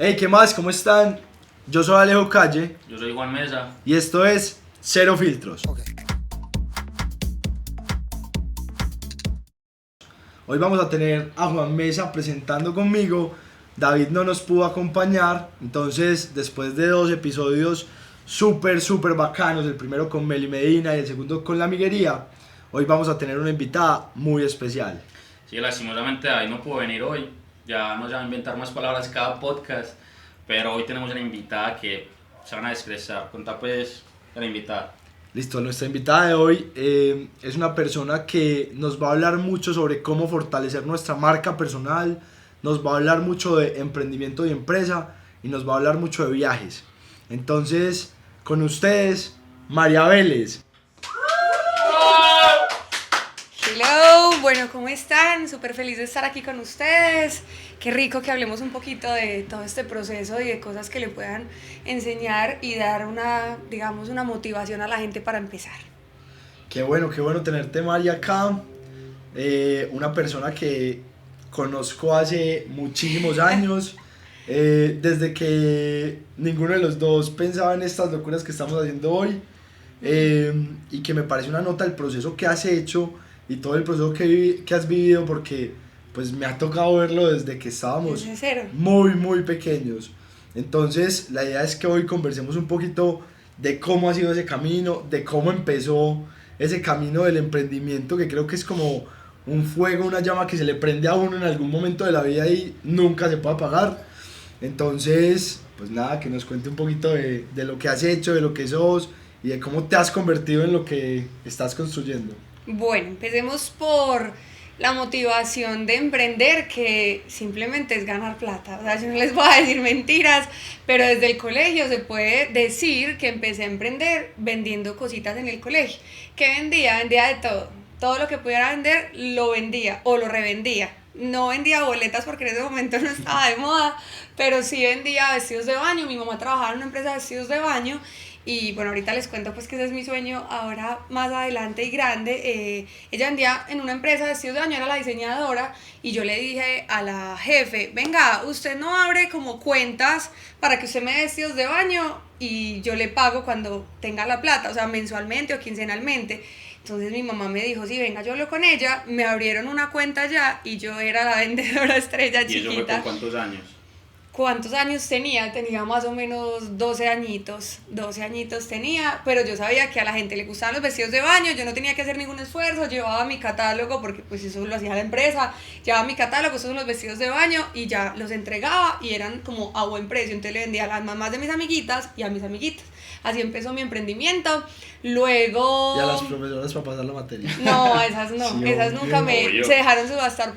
Hey, ¿qué más? ¿Cómo están? Yo soy Alejo Calle Yo soy Juan Mesa. y esto es Cero Filtros. Hoy vamos a tener a Juan Mesa presentando conmigo. David no nos pudo acompañar, entonces después de 2 episodios súper bacanos, el primero con Meli Medina y el segundo con La Miguería, hoy vamos a tener una invitada muy especial. Sí, lastimosamente David no pudo venir hoy. Ya nos va a inventar más palabras cada podcast. Pero hoy tenemos una invitada que se van a descrestar. Contá pues de la invitada. Listo, nuestra invitada de hoy es una persona que nos va a hablar mucho sobre cómo fortalecer nuestra marca personal, nos va a hablar mucho de emprendimiento y empresa y nos va a hablar mucho de viajes. Entonces, con ustedes, María Vélez. Hello, bueno, ¿cómo están? Súper feliz de estar aquí con ustedes. Qué rico que hablemos un poquito de todo este proceso y de cosas que le puedan enseñar y dar una motivación a la gente para empezar. Qué bueno tenerte, María, acá. Una persona que conozco hace muchísimos años, desde que ninguno de los dos pensaba en estas locuras que estamos haciendo hoy, y que me parece una nota del proceso que has hecho y todo el proceso que has vivido, porque pues me ha tocado verlo desde que estábamos Desde cero. muy pequeños. Entonces la idea es que hoy conversemos un poquito de cómo ha sido ese camino, de cómo empezó ese camino del emprendimiento, que creo que es como un fuego, una llama que se le prende a uno en algún momento de la vida y nunca se puede apagar. Entonces, pues nada, que nos cuente un poquito de lo que has hecho, de lo que sos y de cómo te has convertido en lo que estás construyendo. Bueno, empecemos por la motivación de emprender, que simplemente es ganar plata. O sea, yo no les voy a decir mentiras, pero desde el colegio se puede decir que empecé a emprender vendiendo cositas en el colegio. ¿Qué vendía? Vendía de todo. Todo lo que pudiera vender lo vendía o lo revendía. No vendía boletas porque en ese momento no estaba de moda, pero sí vendía vestidos de baño. Mi mamá trabajaba en una empresa de vestidos de baño. Y bueno, ahorita les cuento pues que ese es mi sueño ahora más adelante y grande. Ella vendía en una empresa de vestidos de baño, era la diseñadora, y yo le dije a la jefe, venga, usted no abre como cuentas para que usted me dé vestidos de baño y yo le pago cuando tenga la plata, o sea, mensualmente o quincenalmente. Entonces mi mamá me dijo, sí, venga, yo hablo con ella, me abrieron una cuenta ya y yo era la vendedora estrella ¿Y chiquita. eso fue por cuántos años? ¿Cuántos años tenía? Tenía más o menos 12 añitos tenía, pero yo sabía que a la gente le gustaban los vestidos de baño, yo no tenía que hacer ningún esfuerzo, llevaba mi catálogo, porque pues eso lo hacía la empresa, llevaba mi catálogo, esos son los vestidos de baño, y ya los entregaba y eran como a buen precio, entonces le vendía a las mamás de mis amiguitas y a mis amiguitas. Así empezó mi emprendimiento. Luego... Y a las profesoras para pasar la materia. No, esas no, Sí, esas nunca obvio. se dejaron subastar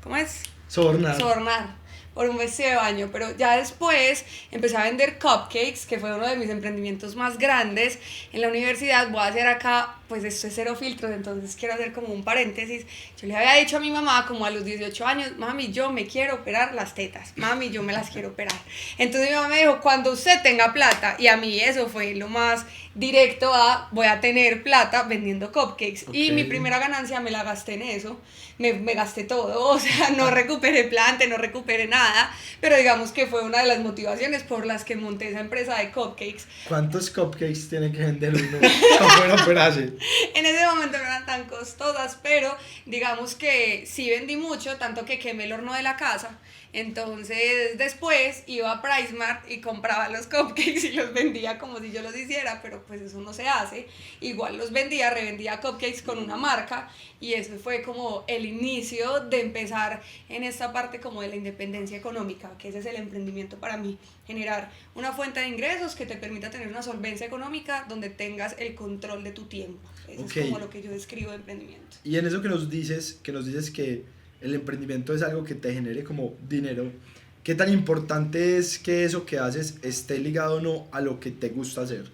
¿cómo es? Sobornar. Por un vestido de baño, pero ya después empecé a vender cupcakes, que fue uno de mis emprendimientos más grandes en la universidad. Voy a hacer acá, pues esto es Cero Filtros, entonces quiero hacer como un paréntesis. Yo le había dicho a mi mamá como a los 18 años, mami, yo me quiero operar las tetas, mami, yo me las quiero operar. Entonces mi mamá me dijo, cuando usted tenga plata, y a mí eso fue lo más directo a, voy a tener plata vendiendo cupcakes. Ok. Y mi primera ganancia me la gasté en eso, me gasté todo, o sea, no recuperé planta, no recuperé nada, pero digamos que fue una de las motivaciones por las que monté esa empresa de cupcakes. ¿Cuántos cupcakes tiene que vender uno para poder operarse? En ese momento no eran tan costosas, pero digamos que sí vendí mucho, tanto que quemé el horno de la casa. Entonces después iba a PriceMart y compraba los cupcakes y los vendía como si yo los hiciera, pero pues eso no se hace. Igual los vendía, revendía cupcakes con una marca, y eso fue como el inicio de empezar en esta parte como de la independencia económica, que ese es el emprendimiento para mí, generar una fuente de ingresos que te permita tener una solvencia económica donde tengas el control de tu tiempo. Eso Ok. es como lo que yo describo de emprendimiento. Y en eso que nos dices que el emprendimiento es algo que te genere como dinero, ¿qué tan importante es que eso que haces esté ligado o no a lo que te gusta hacer?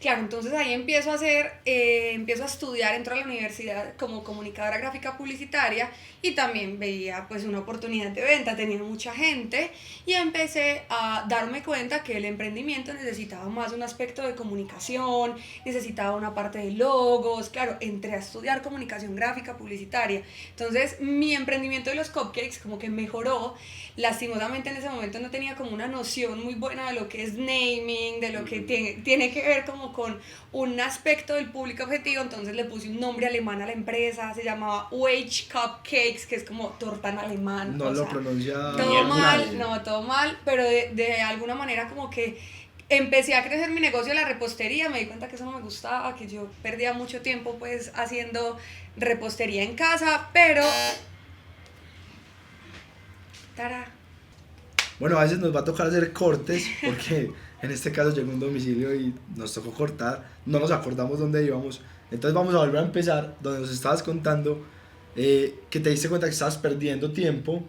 Claro, entonces ahí empiezo a estudiar, entro a la universidad como comunicadora gráfica publicitaria y también veía pues una oportunidad de venta, tenía mucha gente y empecé a darme cuenta que el emprendimiento necesitaba más un aspecto de comunicación, necesitaba una parte de logos, claro, entré a estudiar comunicación gráfica publicitaria, entonces mi emprendimiento de los cupcakes como que mejoró, lastimosamente en ese momento no tenía como una noción muy buena de lo que es naming, de lo que tiene que ver como con un aspecto del público objetivo, entonces le puse un nombre alemán a la empresa, se llamaba Wage Cupcakes, que es como torta en alemán. No lo pronuncia todo mal, nadie. no, todo mal, pero de alguna manera como que empecé a crecer mi negocio de la repostería, me di cuenta que eso no me gustaba, que yo perdía mucho tiempo pues haciendo repostería en casa, pero... ¡Tará! Bueno, a veces nos va a tocar hacer cortes porque en este caso llegó un domicilio y nos tocó cortar, no nos acordamos dónde íbamos, entonces vamos a volver a empezar donde nos estabas contando que te diste cuenta que estabas perdiendo tiempo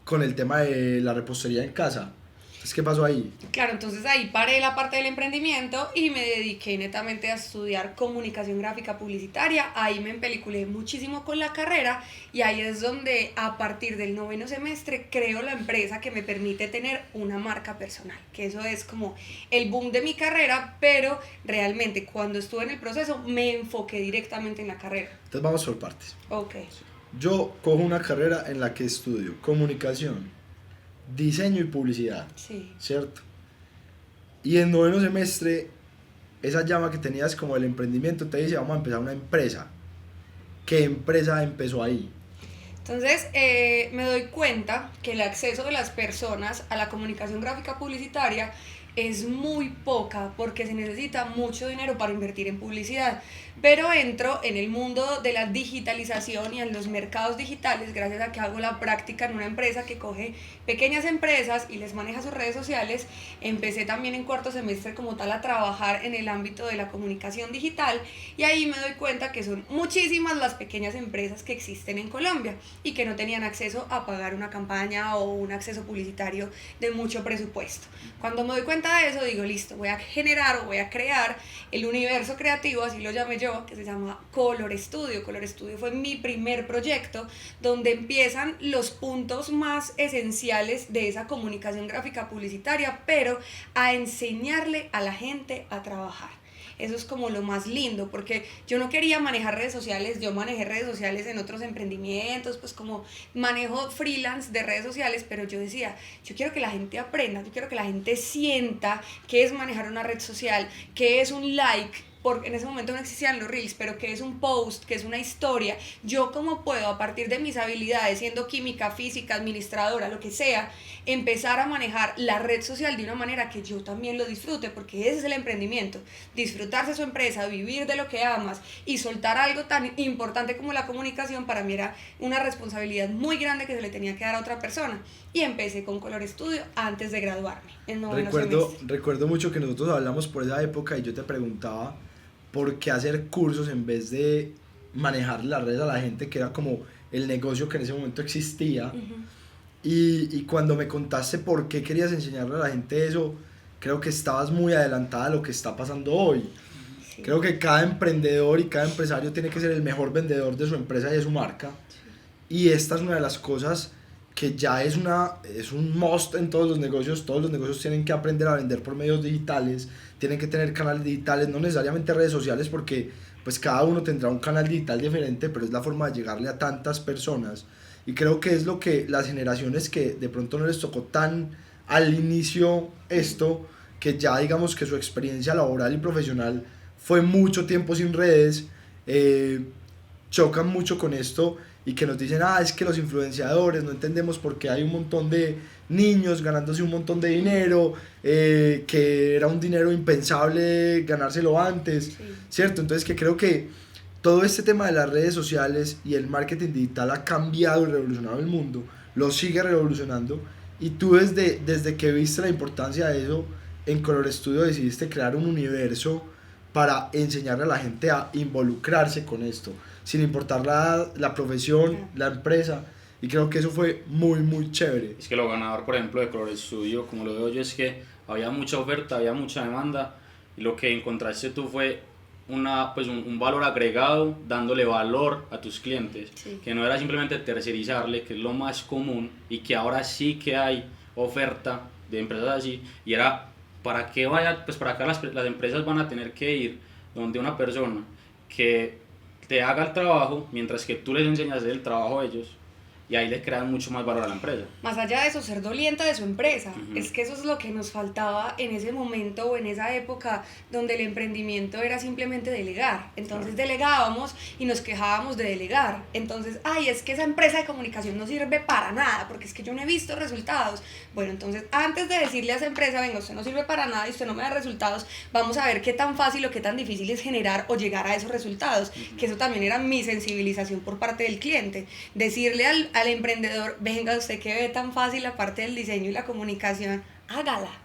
con el tema de la repostería en casa. Entonces, ¿qué pasó ahí? Claro, entonces ahí paré la parte del emprendimiento y me dediqué netamente a estudiar comunicación gráfica publicitaria. Ahí me empeliculé muchísimo con la carrera y ahí es donde a partir del 9º semestre creo la empresa que me permite tener una marca personal, que eso es como el boom de mi carrera, pero realmente cuando estuve en el proceso me enfoqué directamente en la carrera. Entonces vamos por partes. Ok. Yo cojo una carrera en la que estudio comunicación, diseño y publicidad, Sí. ¿cierto? Y en 9º semestre, esa llama que tenías como el emprendimiento te dice, vamos a empezar una empresa. ¿Qué empresa empezó ahí? Entonces me doy cuenta que el acceso de las personas a la comunicación gráfica publicitaria es muy poca porque se necesita mucho dinero para invertir en publicidad. Pero entro en el mundo de la digitalización y en los mercados digitales gracias a que hago la práctica en una empresa que coge pequeñas empresas y les maneja sus redes sociales. Empecé también en 4º semestre como tal a trabajar en el ámbito de la comunicación digital y ahí me doy cuenta que son muchísimas las pequeñas empresas que existen en Colombia y que no tenían acceso a pagar una campaña o un acceso publicitario de mucho presupuesto. Cuando me doy cuenta de eso digo, listo, voy a generar o voy a crear el universo creativo, así lo llamé yo, que se llama Color Studio. Color Studio fue mi primer proyecto donde empiezan los puntos más esenciales de esa comunicación gráfica publicitaria, pero a enseñarle a la gente a trabajar. Eso es como lo más lindo, porque yo no quería manejar redes sociales, yo manejé redes sociales en otros emprendimientos, pues como manejo freelance de redes sociales, pero yo decía, yo quiero que la gente aprenda, yo quiero que la gente sienta qué es manejar una red social, qué es un like, porque en ese momento no existían los reels, pero que es un post, que es una historia, yo cómo puedo a partir de mis habilidades, siendo química, física, administradora, lo que sea, empezar a manejar la red social de una manera que yo también lo disfrute, porque ese es el emprendimiento, disfrutarse su empresa, vivir de lo que amas y soltar algo tan importante como la comunicación. Para mí era una responsabilidad muy grande que se le tenía que dar a otra persona y empecé con Color Studio antes de graduarme en 9º semestre. Recuerdo mucho que nosotros hablamos por esa época y yo te preguntaba por qué hacer cursos en vez de manejar las redes a la gente, que era como el negocio que en ese momento existía. Y cuando me contaste por qué querías enseñarle a la gente eso, creo que estabas muy adelantada a lo que está pasando hoy. Sí. Creo que cada emprendedor y cada empresario tiene que ser el mejor vendedor de su empresa y de su marca. Sí. Y esta es una de las cosas que ya es un must en todos los negocios tienen que aprender a vender por medios digitales, tienen que tener canales digitales, no necesariamente redes sociales porque pues cada uno tendrá un canal digital diferente, pero es la forma de llegarle a tantas personas y creo que es lo que las generaciones que de pronto no les tocó tan al inicio esto, que ya digamos que su experiencia laboral y profesional fue mucho tiempo sin redes, chocan mucho con esto y que nos dicen, es que los influenciadores, no entendemos por qué hay un montón de niños ganándose un montón de dinero, que era un dinero impensable ganárselo antes, sí. ¿Cierto? Entonces que creo que todo este tema de las redes sociales y el marketing digital ha cambiado y revolucionado el mundo, lo sigue revolucionando y tú desde que viste la importancia de eso, en Color Studio decidiste crear un universo para enseñarle a la gente a involucrarse con esto, sin importar la profesión, la empresa, y creo que eso fue muy, muy chévere. Es que lo ganador, por ejemplo, de Color Studio, como lo veo yo, es que había mucha oferta, había mucha demanda, y lo que encontraste tú fue pues un valor agregado, dándole valor a tus clientes, Sí. que no era simplemente tercerizarle, que es lo más común, y que ahora sí que hay oferta de empresas así, y era para que vaya, pues para acá las empresas van a tener que ir donde una persona que te haga el trabajo, mientras que tú les enseñas el trabajo a ellos, y ahí le crean mucho más valor a la empresa. Más allá de eso, ser doliente de su empresa. Ujú. Es que eso es lo que nos faltaba en ese momento o en esa época donde el emprendimiento era simplemente delegar. Entonces delegábamos y nos quejábamos de delegar. Entonces, ay, es que esa empresa de comunicación no sirve para nada porque es que yo no he visto resultados. Bueno, entonces antes de decirle a esa empresa, venga, usted no sirve para nada y usted no me da resultados, vamos a ver qué tan fácil o qué tan difícil es generar o llegar a esos resultados. Que eso también era mi sensibilización por parte del cliente. Decirle al emprendedor, venga, usted que ve tan fácil la parte del diseño y la comunicación, hágala.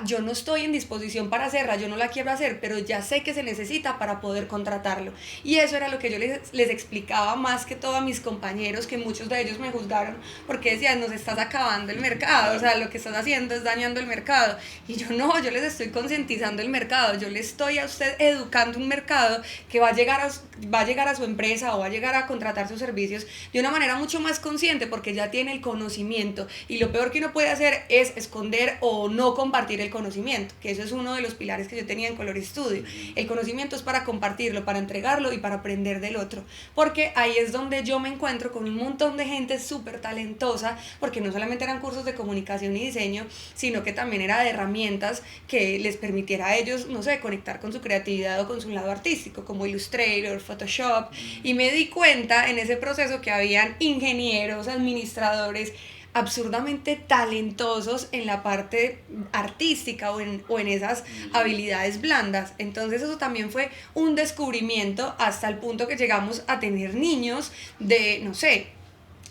Yo no estoy en disposición para hacerla, yo no la quiero hacer, pero ya sé que se necesita para poder contratarlo. Y eso era lo que yo les explicaba más que todo a mis compañeros, que muchos de ellos me juzgaron porque decían, nos estás acabando el mercado, o sea, lo que estás haciendo es dañando el mercado. Y yo no, yo les estoy concientizando el mercado, yo le estoy a usted educando un mercado que va a llegar a su empresa o va a llegar a contratar sus servicios de una manera mucho más consciente porque ya tiene el conocimiento. Y lo peor que uno puede hacer es esconder o no compartir el conocimiento, que eso es uno de los pilares que yo tenía en Color Studio. El conocimiento es para compartirlo, para entregarlo y para aprender del otro, porque ahí es donde yo me encuentro con un montón de gente súper talentosa, porque no solamente eran cursos de comunicación y diseño, sino que también era de herramientas que les permitiera a ellos, no sé, conectar con su creatividad o con su lado artístico, como Illustrator, Photoshop, y me di cuenta en ese proceso que habían ingenieros, administradores, absurdamente talentosos en la parte artística o en esas habilidades blandas. Entonces eso también fue un descubrimiento hasta el punto que llegamos a tener niños de, no sé,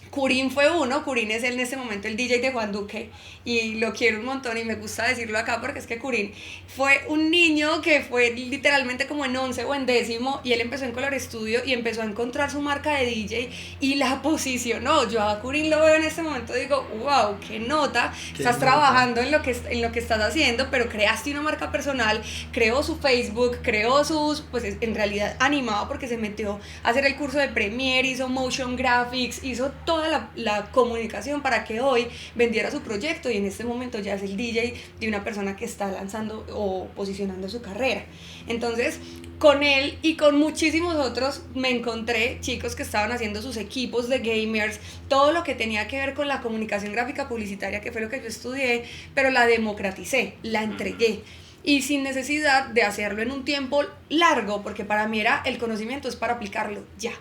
Curín fue uno. Curín es en este momento el DJ de Juan Duque y lo quiero un montón y me gusta decirlo acá porque es que Curín fue un niño que fue literalmente como en 11 o en 10º y él empezó en Color Studio y empezó a encontrar su marca de DJ y la posicionó. Yo a Curín lo veo en este momento y digo, wow, qué nota, estás trabajando en lo que estás haciendo, pero creaste una marca personal, creó su Facebook, creó sus, pues en realidad animado porque se metió a hacer el curso de Premiere, hizo motion graphics, hizo toda la comunicación para que hoy vendiera su proyecto y en este momento ya es el DJ de una persona que está lanzando o posicionando su carrera. Entonces, con él y con muchísimos otros me encontré chicos que estaban haciendo sus equipos de gamers, todo lo que tenía que ver con la comunicación gráfica publicitaria, que fue lo que yo estudié, pero la democraticé, la entregué. Y sin necesidad de hacerlo en un tiempo largo, porque para mí era el conocimiento es para aplicarlo ya.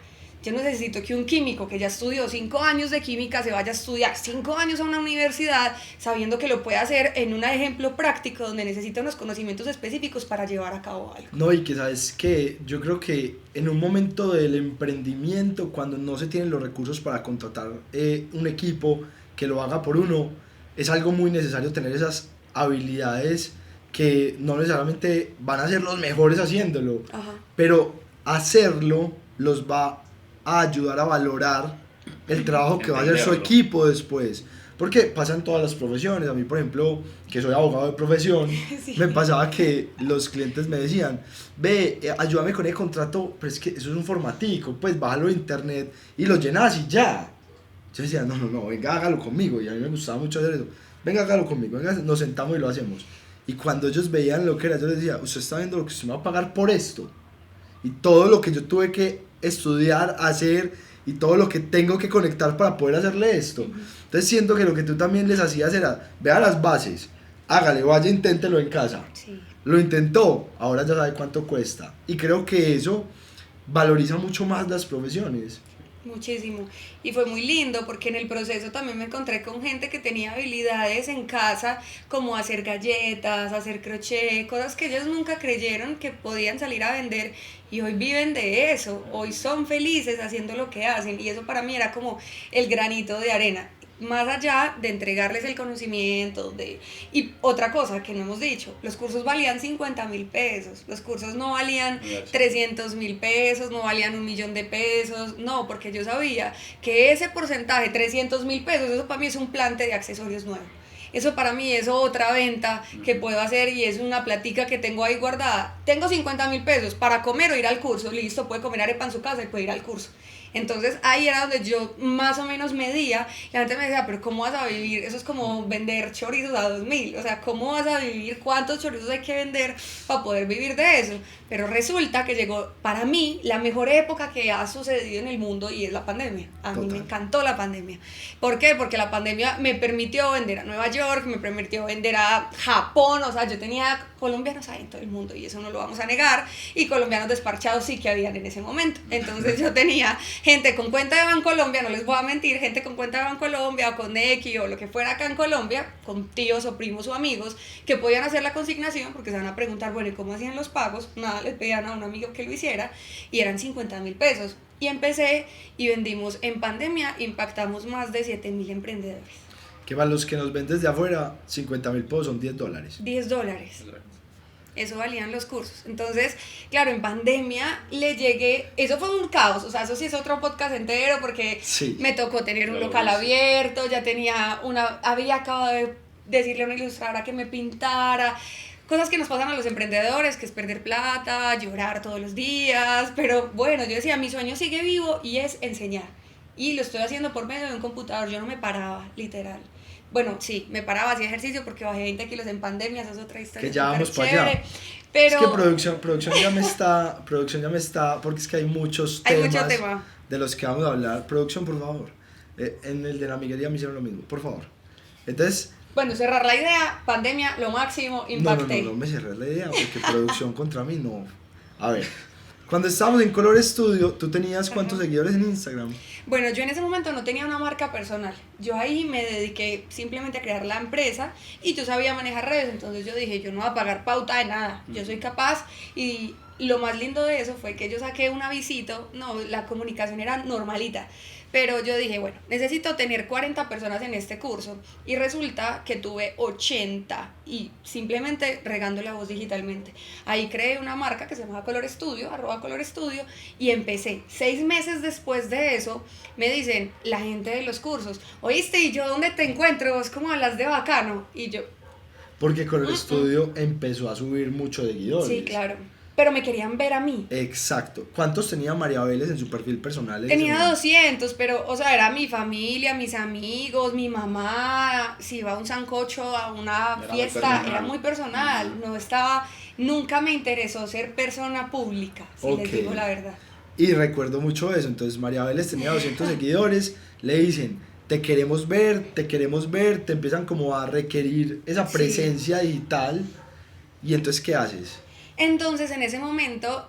Yo no necesito que un químico que ya estudió 5 años de química se vaya a estudiar 5 años a una universidad sabiendo que lo puede hacer en un ejemplo práctico donde necesita unos conocimientos específicos para llevar a cabo algo. No, y que sabes que yo creo que en un momento del emprendimiento, cuando no se tienen los recursos para contratar un equipo que lo haga por uno, es algo muy necesario tener esas habilidades que no necesariamente van a ser los mejores haciéndolo, Ajá. pero hacerlo los va a ayudar a valorar el trabajo que va a hacer su equipo después, porque pasa en todas las profesiones. A mí, por ejemplo, que soy abogado de profesión, sí, me pasaba que los clientes me decían, ve, ayúdame con el contrato, pero es que eso es un formatico, pues bájalo de internet y lo llenas y ya. Yo decía, no, venga, hágalo conmigo, y a mí me gustaba mucho hacer eso, venga, hágalo conmigo, venga, nos sentamos y lo hacemos. Y cuando ellos veían lo que era, yo les decía, usted está viendo lo que usted me va a pagar por esto, y todo lo que yo tuve que estudiar, hacer, y todo lo que tengo que conectar para poder hacerle esto. Entonces siento que lo que tú también les hacías era, vea las bases, hágale, vaya, inténtelo en casa. Sí. Lo intentó, ahora ya sabe cuánto cuesta. Y creo que eso valoriza mucho más las profesiones. Muchísimo, y fue muy lindo porque en el proceso también me encontré con gente que tenía habilidades en casa como hacer galletas, hacer crochet, cosas que ellos nunca creyeron que podían salir a vender y hoy viven de eso, hoy son felices haciendo lo que hacen y eso para mí era como el granito de arena. Más allá de entregarles el conocimiento, y otra cosa que no hemos dicho, los cursos valían 50,000 pesos, los cursos no valían 300,000 pesos, no valían 1,000,000 de pesos, no, porque yo sabía que ese porcentaje, 300,000 pesos, eso para mí es un plante de accesorios nuevo. Eso para mí es otra venta que puedo hacer y es una platica que tengo ahí guardada. Tengo 50.000 pesos para comer o ir al curso, listo, puede comer arepa en su casa y puede ir al curso. Entonces ahí era donde yo más o menos medía. La gente me decía, pero ¿cómo vas a vivir? Eso es como vender chorizos a 2.000. O sea, ¿cómo vas a vivir? ¿Cuántos chorizos hay que vender para poder vivir de eso? Pero resulta que llegó para mí la mejor época que ha sucedido en el mundo y es la pandemia. A mí me encantó la pandemia. ¿Por qué? Porque la pandemia me permitió vender a Nueva York, me permitió vender a Japón. O sea, yo tenía colombianos ahí en todo el mundo y eso no lo vamos a negar. Y colombianos desparchados sí que habían en ese momento. Entonces yo tenía gente con cuenta de Bancolombia, no les voy a mentir, gente con cuenta de Bancolombia o con Nequi o lo que fuera acá en Colombia, con tíos o primos o amigos, que podían hacer la consignación porque se van a preguntar, bueno, ¿y cómo hacían los pagos? Nada, les pedían a un amigo que lo hiciera y eran 50.000 pesos. Y empecé y vendimos en pandemia, impactamos más de 7.000 emprendedores. Que para los que nos ven desde afuera, 50.000 pesos son $10. $10. Eso valían los cursos. Entonces, claro, en pandemia le llegué, eso fue un caos, o sea, eso sí es otro podcast entero porque sí. Me tocó tener un local abierto, ya tenía había acabado de decirle a una ilustradora que me pintara, cosas que nos pasan a los emprendedores, que es perder plata, llorar todos los días, pero bueno, yo decía, mi sueño sigue vivo y es enseñar. Y lo estoy haciendo por medio de un computador, yo no me paraba, literal. Bueno, sí, me paraba, hacía ejercicio porque bajé 20 kilos en pandemia, esa es otra historia. Que ya vamos para allá. Pero es que producción ya me está, porque es que hay muchos temas de los que vamos a hablar. Producción, por favor. En el de la amiguería me hicieron lo mismo, por favor. Entonces... Bueno, cerrar la idea, pandemia, lo máximo, impacté. No me cerré la idea, porque producción contra mí, no. A ver, cuando estábamos en Color Studio, ¿tú tenías cuántos seguidores en Instagram? Bueno, yo en ese momento no tenía una marca personal. Yo ahí me dediqué simplemente a crear la empresa y yo sabía manejar redes, entonces yo dije, yo no voy a pagar pauta de nada, yo soy capaz. Y lo más lindo de eso fue que yo saqué un avisito, no, la comunicación era normalita. Pero yo dije, bueno, necesito tener 40 personas en este curso y resulta que tuve 80 y simplemente regando la voz digitalmente. Ahí creé una marca que se llama Color Studio, @colorstudio y empecé. 6 meses después de eso me dicen la gente de los cursos, oíste, ¿y yo dónde te encuentro? Es como hablas de bacano. Y yo... Porque Color Studio empezó a subir mucho de seguidores. Sí, claro. Pero me querían ver a mí. Exacto. ¿Cuántos tenía María Vélez en su perfil personal? Tenía 200, pero, o sea, era mi familia, mis amigos, mi mamá. Si iba a un sancocho, a una fiesta, era muy personal. No estaba, nunca me interesó ser persona pública, si les digo la verdad. Y recuerdo mucho eso. Entonces, María Vélez tenía 200 seguidores. Le dicen, te queremos ver, te empiezan como a requerir esa presencia digital. Y entonces, ¿qué haces? Entonces, en ese momento,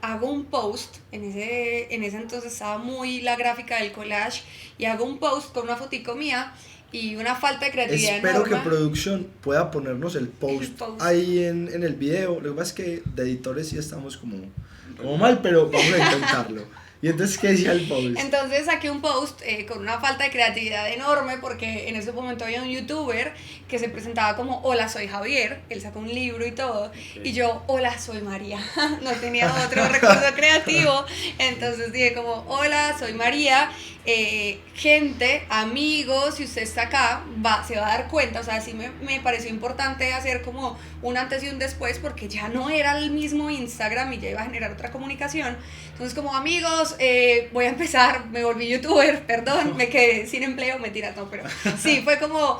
hago un post, en ese entonces estaba muy la gráfica del collage, y hago un post con una fotico mía y una falta de creatividad Espero enorme. que producción pueda ponernos el post ahí en el video. Lo que pasa es que de editores sí estamos como mal, pero vamos a intentarlo. ¿Y entonces qué decía el post? Entonces saqué un post con una falta de creatividad enorme porque en ese momento había un youtuber que se presentaba como hola soy Javier, él sacó un libro y todo, y yo hola soy María, no tenía otro recurso creativo, entonces dije como hola soy María, gente, amigos, si usted está acá se va a dar cuenta, o sea, sí me pareció importante hacer como un antes y un después porque ya no era el mismo Instagram y ya iba a generar otra comunicación. Entonces como amigos, voy a empezar, me volví youtuber, perdón, me quedé sin empleo, mentira, no, pero sí, fue como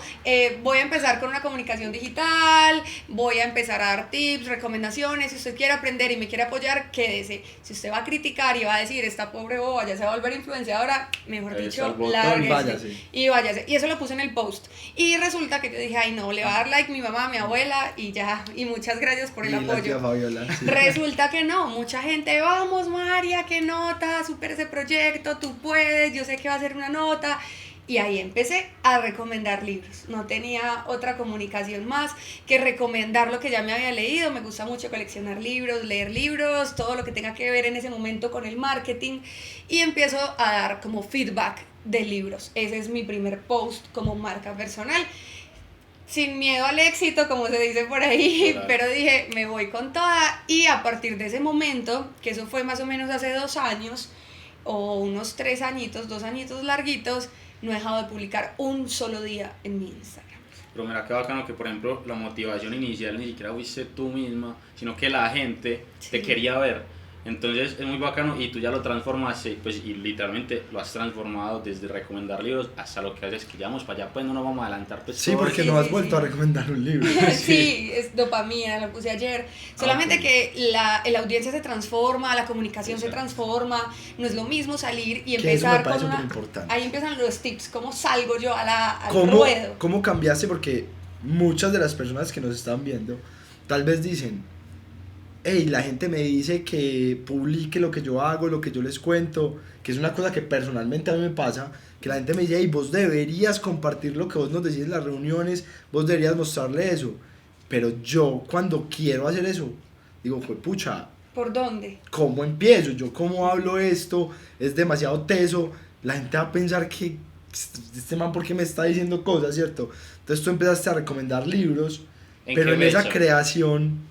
voy a empezar con una comunicación digital, voy a empezar a dar tips, recomendaciones, si usted quiere aprender y me quiere apoyar, quédese. Si usted va a criticar y va a decir, esta pobre boba ya se va a volver influenciadora, mejor dicho, lárguese y váyase. Y eso lo puse en el post. Y resulta que yo dije, ay no, le va a dar like mi mamá, mi abuela y ya, y muchas gracias por el apoyo. Fabiola, sí. Resulta que no, mucha gente, vamos María, qué nota, super ese proyecto, tú puedes, yo sé que va a ser una nota. Y ahí empecé a recomendar libros. No tenía otra comunicación más que recomendar lo que ya me había leído. Me gusta mucho coleccionar libros, leer libros, todo lo que tenga que ver en ese momento con el marketing. Y empiezo a dar como feedback de libros. Ese es mi primer post como marca personal. Sin miedo al éxito, como se dice por ahí, claro. Pero dije, me voy con toda. Y a partir de ese momento, que eso fue más o menos hace 2 años, o unos 3 añitos, 2 añitos larguitos, no he dejado de publicar un solo día en mi Instagram. pero mira qué bacano que, por ejemplo, la motivación inicial ni siquiera fuiste tú misma, sino que la gente te quería ver. Entonces es muy bacano y tú ya lo transformaste, pues, y literalmente lo has transformado desde recomendar libros hasta lo que haces, que ya vamos para allá, pues no nos vamos a adelantar. Pues, sí, porque no has vuelto a recomendar un libro. Sí, es dopamina, lo puse ayer. Solamente que la audiencia se transforma, la comunicación se transforma, no es lo mismo salir y empezar con una... Importante. Ahí empiezan los tips, cómo salgo yo al ruedo. ¿Cómo cambiaste? Porque muchas de las personas que nos están viendo tal vez dicen, hey, la gente me dice que publique lo que yo hago, lo que yo les cuento, que es una cosa que personalmente a mí me pasa, que la gente me dice, hey, vos deberías compartir lo que vos nos decís en las reuniones, vos deberías mostrarle eso. Pero yo, cuando quiero hacer eso, digo, pucha, ¿por dónde? ¿cómo empiezo? Yo, ¿cómo hablo esto? Es demasiado teso, la gente va a pensar que este man, ¿por qué me está diciendo cosas, cierto? Entonces tú empezaste a recomendar libros, pero en esa creación...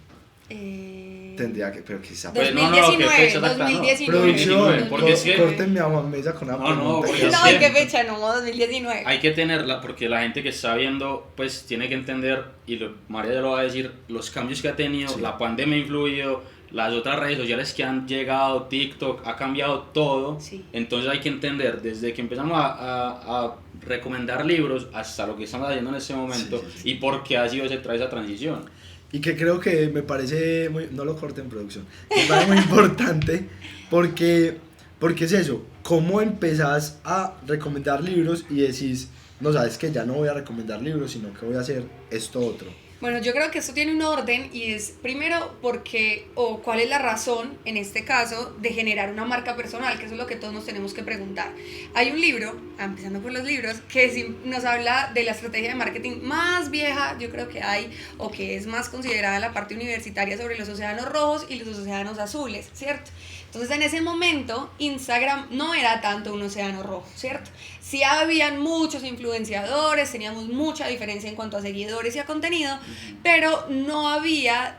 tendría que, pero quizá... 2019. Producción, porque es que... córtenme a Juan Mesa con una pregunta. ¿En qué fecha? No, 2019. Hay que tenerla, porque la gente que está viendo, pues, tiene que entender, y María ya lo va a decir, los cambios que ha tenido, la pandemia ha influido, las otras redes sociales que han llegado, TikTok, ha cambiado todo. Entonces hay que entender, desde que empezamos a recomendar libros hasta lo que estamos haciendo en este momento, y por qué ha sido esa transición. Y que creo que me parece muy, no lo corten en producción, me parece muy importante porque es eso, cómo empezás a recomendar libros y decís, no, sabes que ya no voy a recomendar libros, sino que voy a hacer esto otro. Bueno, yo creo que esto tiene un orden y es primero porque, o cuál es la razón, en este caso, de generar una marca personal, que eso es lo que todos nos tenemos que preguntar. Hay un libro, empezando por los libros, que nos habla de la estrategia de marketing más vieja, yo creo que hay, o que es más considerada en la parte universitaria, sobre los océanos rojos y los océanos azules, ¿cierto? Entonces en ese momento Instagram no era tanto un océano rojo, ¿cierto? Sí habían muchos influenciadores, teníamos mucha diferencia en cuanto a seguidores y a contenido, pero no había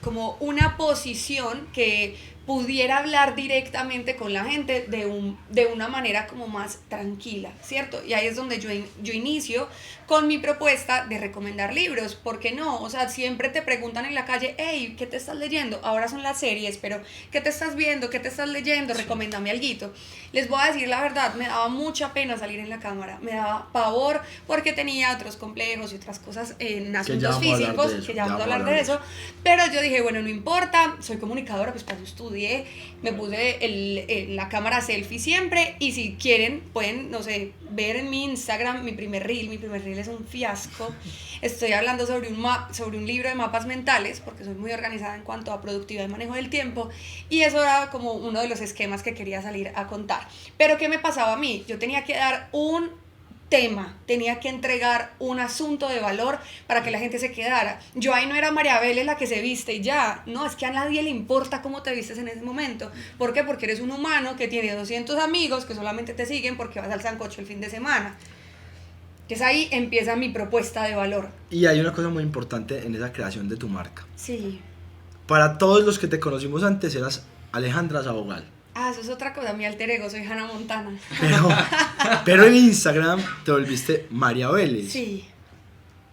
como una posición que pudiera hablar directamente con la gente de una manera como más tranquila, ¿cierto? Y ahí es donde yo inicio con mi propuesta de recomendar libros. ¿Por qué no? O sea, siempre te preguntan en la calle, hey, ¿qué te estás leyendo? Ahora son las series, pero ¿qué te estás viendo? ¿Qué te estás leyendo? Recomiéndame alguito. Les voy a decir la verdad, me daba mucha pena salir en la cámara, me daba pavor porque tenía otros complejos y otras cosas en asuntos físicos, que ya vamos a hablar de eso, pero yo dije, bueno, no importa, soy comunicadora, pues para eso estudié, me puse la cámara selfie siempre, y si quieren pueden, no sé, ver en mi Instagram mi primer reel es un fiasco. Estoy hablando sobre un libro de mapas mentales, porque soy muy organizada en cuanto a productividad y manejo del tiempo, y eso era como uno de los esquemas que quería salir a contar. Pero ¿qué me pasaba a mí? Yo tenía que dar un tema, tenía que entregar un asunto de valor para que la gente se quedara. Yo ahí no era María Vélez la que se viste y ya, no, es que a nadie le importa cómo te vistes en ese momento. ¿Por qué? Porque eres un humano que tiene 200 amigos que solamente te siguen porque vas al sancocho el fin de semana. Entonces ahí empieza mi propuesta de valor. Y hay una cosa muy importante en esa creación de tu marca. Sí. Para todos los que te conocimos antes eras Alejandra Sabogal. Eso es otra cosa, mi alter ego, soy Hannah Montana. Pero en Instagram te volviste María Vélez. Sí.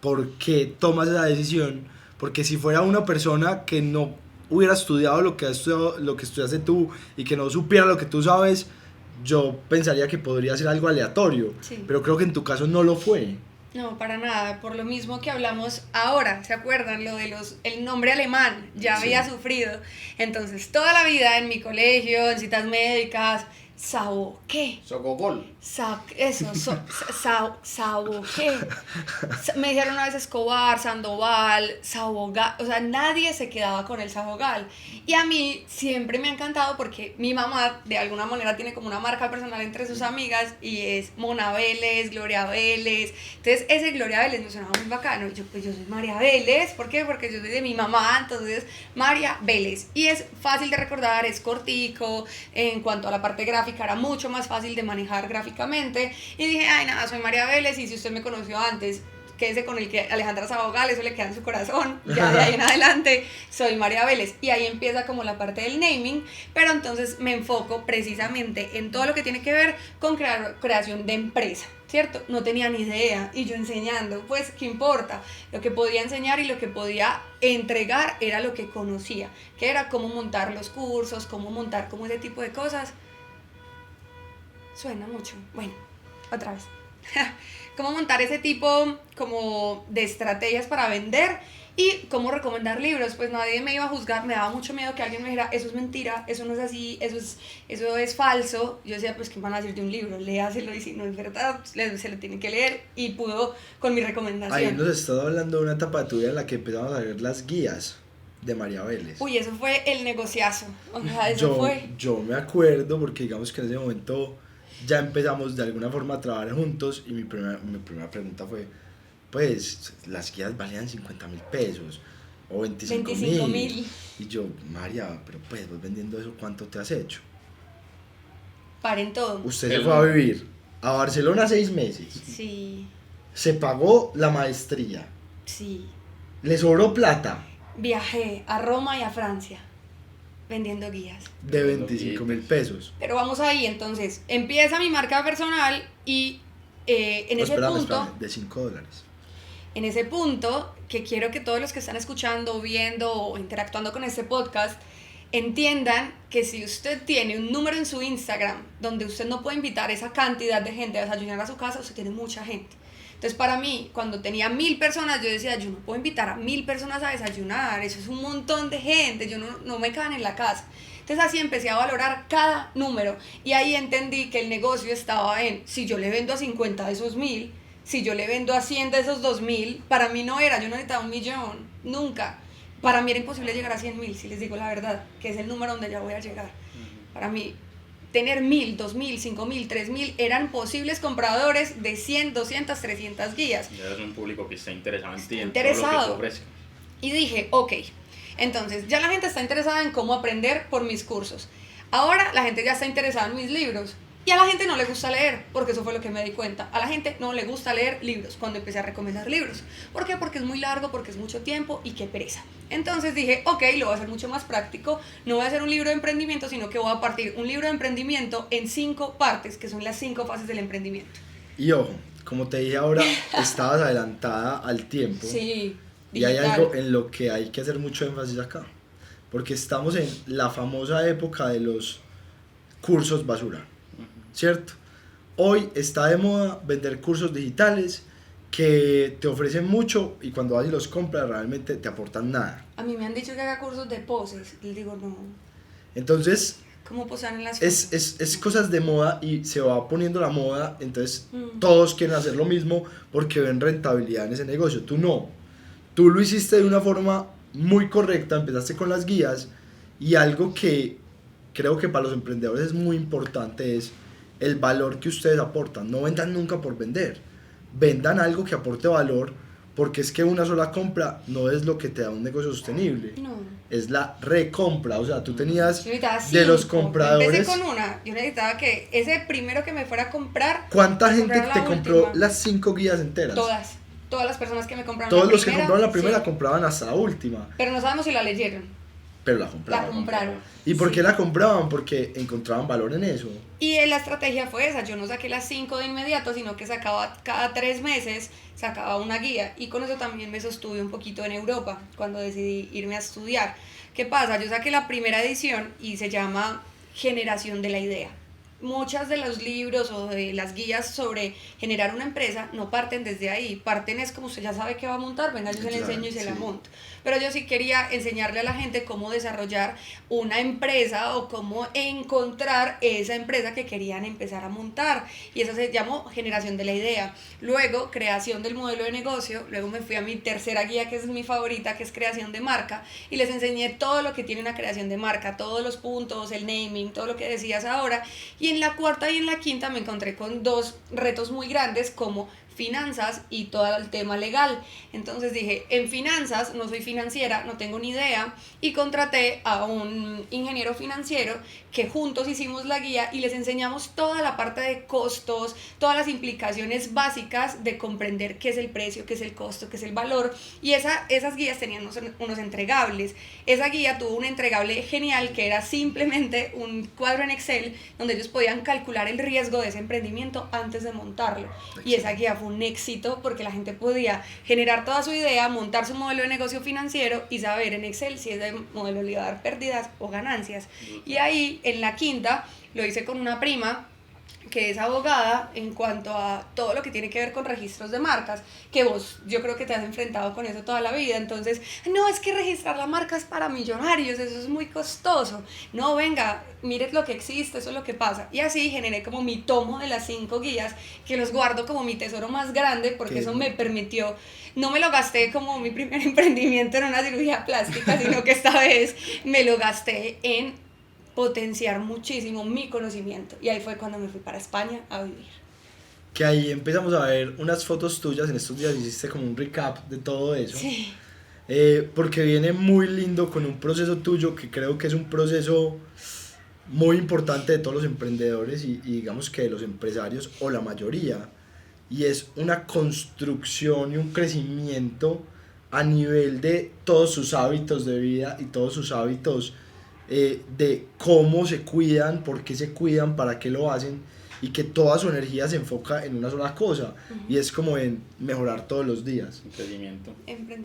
¿Por qué tomas esa decisión? Porque si fuera una persona que no hubiera estudiado lo que estudiaste tú y que no supiera lo que tú sabes, yo pensaría que podría ser algo aleatorio. Sí. Pero creo que en tu caso no lo fue. No, para nada, por lo mismo que hablamos ahora, ¿se acuerdan? Lo de el nombre alemán, ya había sufrido. Entonces, toda la vida en mi colegio, en citas médicas, ¿sabo qué? Sogogol. Eso, ¿sabo qué? Me dijeron una vez Escobar, Sandoval, Sabogal, o sea, nadie se quedaba con el Sabogal. Y a mí siempre me ha encantado porque mi mamá de alguna manera tiene como una marca personal entre sus amigas y es Mona Vélez, Gloria Vélez. Entonces ese Gloria Vélez me sonaba muy bacano. Y yo, pues yo soy María Vélez. ¿Por qué? Porque yo soy de mi mamá, entonces María Vélez. Y es fácil de recordar, es cortico, en cuanto a la parte gráfica era mucho más fácil de manejar gráficamente. Y dije, ay nada, soy María Vélez y si usted me conoció antes, quédese con el que Alejandra Sabogal, eso le queda en su corazón, ya de ahí en adelante soy María Vélez, y ahí empieza como la parte del naming, pero entonces me enfoco precisamente en todo lo que tiene que ver con creación de empresa, ¿cierto? No tenía ni idea, y yo enseñando, pues, ¿qué importa? Lo que podía enseñar y lo que podía entregar era lo que conocía, que era cómo montar los cursos, cómo montar como ese tipo de cosas. Suena mucho, bueno, otra vez. Cómo montar ese tipo como de estrategias para vender y cómo recomendar libros. Pues nadie me iba a juzgar, me daba mucho miedo que alguien me dijera, eso es mentira, eso no es así, eso es falso. Yo decía, pues, ¿qué van a decir de un libro? Léaselo, y si no es verdad, se lo tienen que leer, y pudo con mi recomendación. Ahí nos estás hablando de una etapa tuya en la que empezamos a ver las guías de María Vélez. Uy, eso fue el negociazo, o sea, eso fue... Yo me acuerdo porque digamos que en ese momento ya empezamos de alguna forma a trabajar juntos, y mi primera pregunta fue, pues, las guías valían 50.000 pesos o 25.000. Y yo, María, pero pues, vos vendiendo eso, ¿cuánto te has hecho? Paren todo. Usted se fue a vivir a Barcelona 6 meses. Sí, Se pagó la maestría. sí. Le sobró plata Viajé a Roma y a Francia vendiendo guías. de 25.000 pesos. Pero vamos ahí, entonces, empieza mi marca personal y en ese punto... de $5. En ese punto, que quiero que todos los que están escuchando, viendo o interactuando con este podcast entiendan que si usted tiene un número en su Instagram donde usted no puede invitar esa cantidad de gente a desayunar a su casa, usted tiene mucha gente. Entonces, para mí, cuando tenía 1.000 personas, yo decía, yo no puedo invitar a 1.000 personas a desayunar, eso es un montón de gente, yo no me caben en la casa. Entonces, así empecé a valorar cada número, y ahí entendí que el negocio estaba en, si yo le vendo a 50 de esos 1.000, si yo le vendo a 100 de esos 2.000, para mí no era, yo no necesitaba 1.000.000, nunca. Para mí era imposible llegar a 100.000, si les digo la verdad, que es el número donde ya voy a llegar. Para mí, tener 1.000, 2.000, 5.000, 3.000 eran posibles compradores de 100, 200, 300 guías. Ya es un público que está interesado en ti, en interesado. todo lo que tú ofreces. Y dije, ok, entonces ya la gente está interesada en cómo aprender por mis cursos. Ahora la gente ya está interesada en mis libros. Y a la gente no le gusta leer, porque eso fue lo que me di cuenta. A la gente no le gusta leer libros cuando empecé a recomendar libros. ¿Por qué? Porque es muy largo, porque es mucho tiempo y qué pereza. Entonces dije, ok, lo voy a hacer mucho más práctico. No voy a hacer un libro de emprendimiento, sino que voy a partir un libro de emprendimiento en 5 partes, que son las 5 fases del emprendimiento. Y ojo, como te dije ahora, estabas adelantada al tiempo. Sí, y hay digital. algo en lo que hay que hacer mucho énfasis acá. Porque estamos en la famosa época de los cursos basura, ¿cierto? Hoy está de moda vender cursos digitales que te ofrecen mucho, y cuando vas y los compras realmente te aportan nada. A mí me han dicho que haga cursos de poses. Les digo, no. Entonces, ¿Cómo posar en las es cosas de moda, y se va poniendo la moda, entonces todos quieren hacer lo mismo porque ven rentabilidad en ese negocio. Tú no. Tú lo hiciste de una forma muy correcta, empezaste con las guías, y algo que creo que para los emprendedores es muy importante es el valor que ustedes aportan. No vendan nunca por vender, vendan algo que aporte valor, porque es que una sola compra no es lo que te da un negocio sostenible. No. Es la recompra. O sea, tú tenías Yo necesitaba de los 5. compradores. Empecé con una. Yo necesitaba que ese primero que me fuera a comprar. ¿Cuánta gente comprara te la compró última. las 5 guías enteras? Todas las personas que me compraron Todos la los que primera, compraron la primera sí. compraban hasta la última, Pero no sabemos si la leyeron. pero la La compraban. compraron. ¿Y por Sí. qué la compraban? Porque encontraban valor en eso. Y la estrategia fue esa, yo no saqué las 5 de inmediato, sino que sacaba cada 3 meses, sacaba una guía, y con eso también me sostuve un poquito en Europa, cuando decidí irme a estudiar. ¿Qué pasa? Yo saqué la primera edición y se llama Generación de la Idea. Muchos de los libros o de las guías sobre generar una empresa no parten desde ahí, parten es como usted ya sabe qué va a montar, venga, yo se la Claro, enseño y se la sí. monto. Pero yo sí quería enseñarle a la gente cómo desarrollar una empresa o cómo encontrar esa empresa que querían empezar a montar, y eso se llamó Generación de la Idea. Luego, creación del modelo de negocio. Luego me fui a mi tercera guía, que es mi favorita, que es creación de marca, y les enseñé todo lo que tiene una creación de marca, todos los puntos, el naming, todo lo que decías ahora. Y en la cuarta y en la quinta me encontré con 2 retos muy grandes, como finanzas y todo el tema legal. Entonces dije, en finanzas, no soy financiera, no tengo ni idea, y contraté a un ingeniero financiero que juntos hicimos la guía y les enseñamos toda la parte de costos, todas las implicaciones básicas de comprender qué es el precio, qué es el costo, qué es el valor, y esas guías tenían unos entregables. Esa guía tuvo un entregable genial que era simplemente un cuadro en Excel donde ellos podían calcular el riesgo de ese emprendimiento antes de montarlo, y esa guía fue un éxito porque la gente podía generar toda su idea, montar su modelo de negocio financiero y saber en Excel si ese modelo le iba a dar pérdidas o ganancias. Y ahí en la quinta lo hice con una prima que es abogada en cuanto a todo lo que tiene que ver con registros de marcas, que vos yo creo que te has enfrentado con eso toda la vida. Entonces, no, es que registrar la marca es para millonarios, eso es muy costoso. No, venga, mire lo que existe, eso es lo que pasa. Y así generé como mi tomo de las 5 guías, que los guardo como mi tesoro más grande, porque eso me permitió, no me lo gasté como mi primer emprendimiento en una cirugía plástica, sino que esta vez me lo gasté en potenciar muchísimo mi conocimiento, y ahí fue cuando me fui para España a vivir. Que ahí empezamos a ver unas fotos tuyas, en estos días hiciste como un recap de todo eso. Sí. Porque viene muy lindo con un proceso tuyo que creo que es un proceso muy importante de todos los emprendedores y digamos que de los empresarios o la mayoría, y es una construcción y un crecimiento a nivel de todos sus hábitos de vida y todos sus hábitos de cómo se cuidan, por qué se cuidan, para qué lo hacen, y que toda su energía se enfoca en una sola cosa, y es como en mejorar todos los días. Emprendimiento.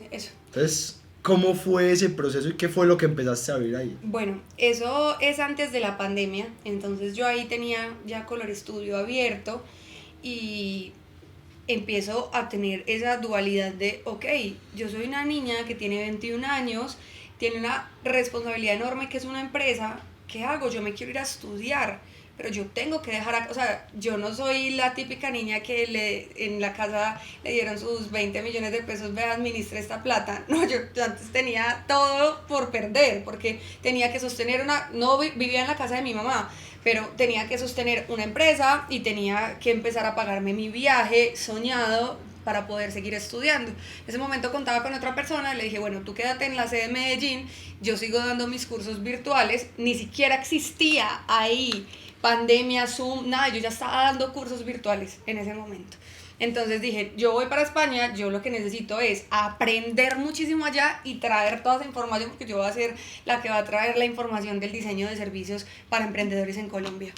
Eso. Entonces, ¿cómo fue ese proceso y qué fue lo que empezaste a vivir ahí? Bueno, eso es antes de la pandemia, entonces yo ahí tenía ya Color Studio abierto y empiezo a tener esa dualidad de, ok, yo soy una niña que tiene 21 años, tiene una responsabilidad enorme que es una empresa. ¿Qué hago? Yo me quiero ir a estudiar, pero yo tengo que dejar, o sea, yo no soy la típica niña que en la casa le dieron sus 20 millones de pesos, ve, administre esta plata. No, yo antes tenía todo por perder, porque tenía que sostener vivía en la casa de mi mamá, pero tenía que sostener una empresa y tenía que empezar a pagarme mi viaje soñado para poder seguir estudiando. En ese momento contaba con otra persona, le dije, bueno, tú quédate en la sede de Medellín, yo sigo dando mis cursos virtuales, ni siquiera existía ahí pandemia, Zoom, nada, yo ya estaba dando cursos virtuales en ese momento. Entonces dije, yo voy para España, yo lo que necesito es aprender muchísimo allá y traer toda esa información, porque yo voy a ser la que va a traer la información del diseño de servicios para emprendedores en Colombia.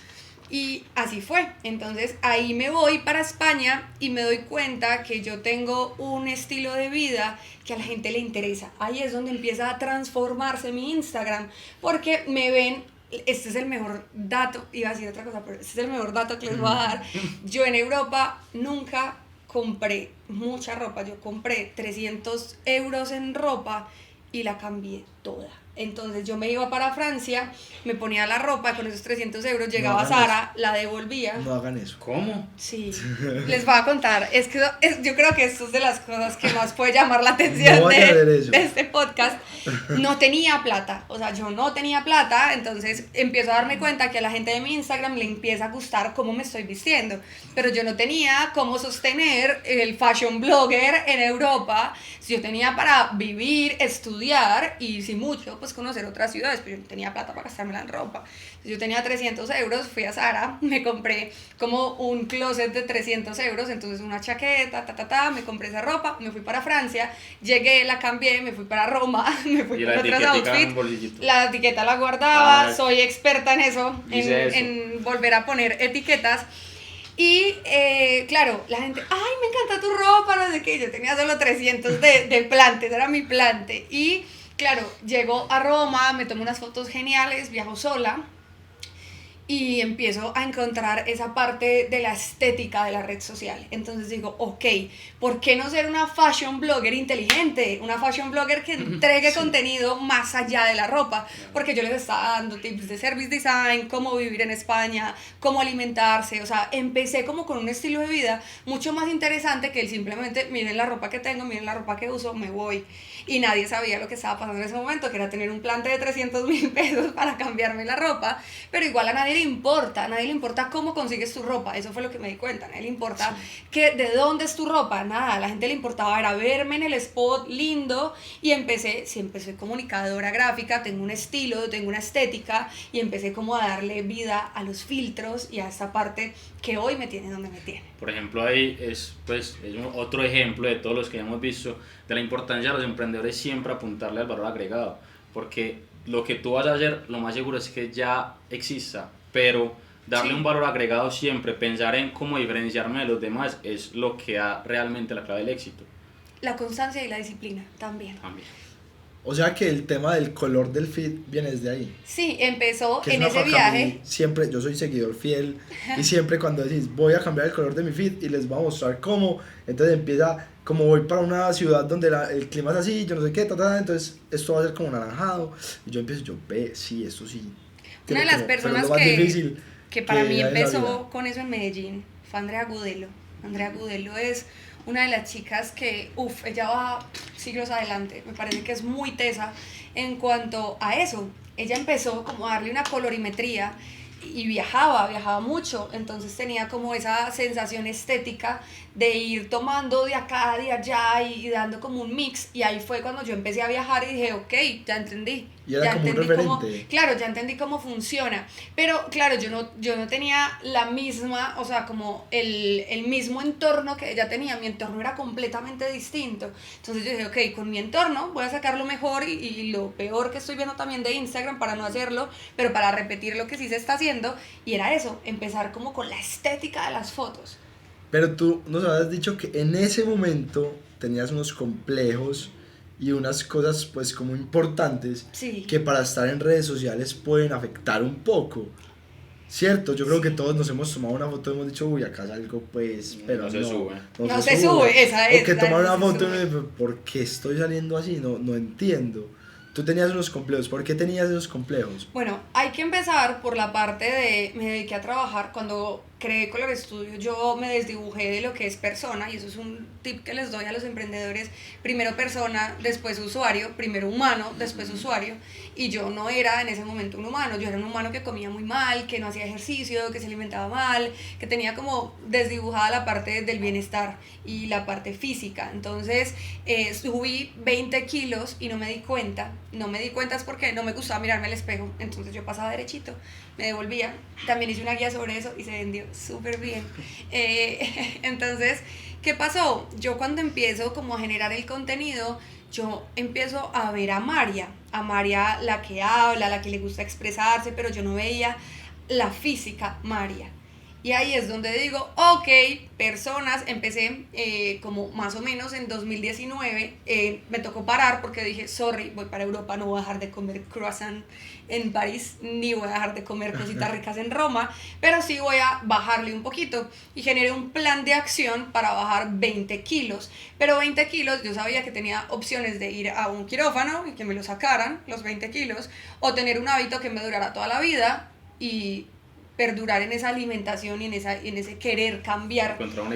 Y así fue. Entonces ahí me voy para España y me doy cuenta que yo tengo un estilo de vida que a la gente le interesa. Ahí es donde empieza a transformarse mi Instagram, porque me ven. Este es el mejor dato, iba a decir otra cosa, pero este es el mejor dato que les voy a dar. Yo en Europa nunca compré mucha ropa, yo compré 300 euros en ropa y la cambié toda. Entonces yo me iba para Francia, me ponía la ropa con esos 300 euros, llegaba a Zara, la devolvía. No hagan eso. ¿Cómo? Sí, les voy a contar. Es que yo creo que esto es de las cosas que más puede llamar la atención de este podcast. No tenía plata, o sea, yo no tenía plata, entonces empiezo a darme cuenta que a la gente de mi Instagram le empieza a gustar cómo me estoy vistiendo, pero yo no tenía cómo sostener el fashion blogger en Europa. Yo tenía para vivir, estudiar y si mucho, pues conocer otras ciudades, pero yo no tenía plata para gastármela en ropa. Entonces, yo tenía 300 euros, fui a Zara, me compré como un closet de 300 euros, entonces una chaqueta, me compré esa ropa, me fui para Francia, llegué, la cambié, me fui para Roma, me fui con otros outfits, la etiqueta la guardaba, soy experta en eso, en volver a poner etiquetas. Y claro, la gente, ay, me encanta tu ropa, no sé qué, yo tenía solo 300 de plantes, era mi plante. Y claro, llego a Roma, me tomo unas fotos geniales, viajo sola y empiezo a encontrar esa parte de la estética de la red social. Entonces digo, ok, ¿por qué no ser una fashion blogger inteligente? Una fashion blogger que entregue contenido más allá de la ropa. Porque yo les estaba dando tips de service design, cómo vivir en España, cómo alimentarse. O sea, empecé como con un estilo de vida mucho más interesante que el simplemente, miren la ropa que tengo, miren la ropa que uso, me voy. Y nadie sabía lo que estaba pasando en ese momento, que era tener un plante de 300,000 pesos para cambiarme la ropa, pero igual a nadie le importa, a nadie le importa cómo consigues tu ropa, eso fue lo que me di cuenta, a nadie le importa que de dónde es tu ropa, nada, a la gente le importaba era verme en el spot lindo y siempre soy comunicadora gráfica, tengo un estilo, tengo una estética y empecé como a darle vida a los filtros y a esta parte que hoy me tiene donde me tiene. Por ejemplo, ahí es otro ejemplo de todos los que hemos visto de la importancia de los emprendedores siempre apuntarle al valor agregado, porque lo que tú vas a hacer, lo más seguro es que ya exista, pero darle un valor agregado siempre, pensar en cómo diferenciarme de los demás, es lo que da realmente la clave del éxito. La constancia y la disciplina también. O sea que el tema del color del feed viene desde ahí. Sí, empezó Que en ese viaje. Siempre, yo soy seguidor fiel y siempre cuando decís voy a cambiar el color de mi feed y les voy a mostrar cómo, entonces empieza, como voy para una ciudad donde el clima es así, yo no sé qué, entonces esto va a ser como naranjado y yo empiezo, sí, esto sí. Una de las personas que para mí empezó con eso en Medellín fue Andrea Gudelo. Andrea Gudelo es una de las chicas que, ella va siglos adelante, me parece que es muy tesa en cuanto a eso. Ella empezó como a darle una colorimetría y viajaba mucho, entonces tenía como esa sensación estética de ir tomando de acá, de allá y dando como un mix, y ahí fue cuando yo empecé a viajar y dije, ok, ya entendí. Y era ya como entendí un referente. Claro, ya entendí cómo funciona, pero claro, yo no tenía la misma, o sea, como el mismo entorno que ella tenía, mi entorno era completamente distinto, entonces yo dije, ok, con mi entorno voy a sacar lo mejor y lo peor que estoy viendo también de Instagram para no hacerlo, pero para repetir lo que sí se está haciendo, y era eso, empezar como con la estética de las fotos. Pero tú nos habías dicho que en ese momento tenías unos complejos y unas cosas pues como importantes que para estar en redes sociales pueden afectar un poco, ¿cierto? Yo creo que todos nos hemos tomado una foto y hemos dicho, uy, acá salgo pues, pero no se sube. No se sube, esa es. O que tomar una foto y me, ¿por qué estoy saliendo así? No entiendo. Tú tenías unos complejos, ¿por qué tenías esos complejos? Bueno, hay que empezar por la parte de, me dediqué a trabajar, cuando creé Color Studio, yo me desdibujé de lo que es persona, y eso es un tip que les doy a los emprendedores, primero persona, después usuario, primero humano, después usuario, y yo no era en ese momento un humano, yo era un humano que comía muy mal, que no hacía ejercicio, que se alimentaba mal, que tenía como desdibujada la parte del bienestar y la parte física, entonces subí 20 kilos y no me di cuenta es porque no me gustaba mirarme al espejo, entonces yo pasaba derechito, me devolvía, también hice una guía sobre eso y se vendió súper bien. Entonces, ¿qué pasó? Yo cuando empiezo como a generar el contenido, yo empiezo a ver a María la que habla, la que le gusta expresarse, pero yo no veía la física María. Y ahí es donde digo, ok, personas, empecé como más o menos en 2019, me tocó parar porque dije, sorry, voy para Europa, no voy a dejar de comer croissant en París, ni voy a dejar de comer cositas ricas en Roma, pero sí voy a bajarle un poquito. Y generé un plan de acción para bajar 20 kilos, pero 20 kilos yo sabía que tenía opciones de ir a un quirófano y que me lo sacaran, los 20 kilos, o tener un hábito que me durara toda la vida y perdurar en esa alimentación y en ese querer cambiar. Encontrar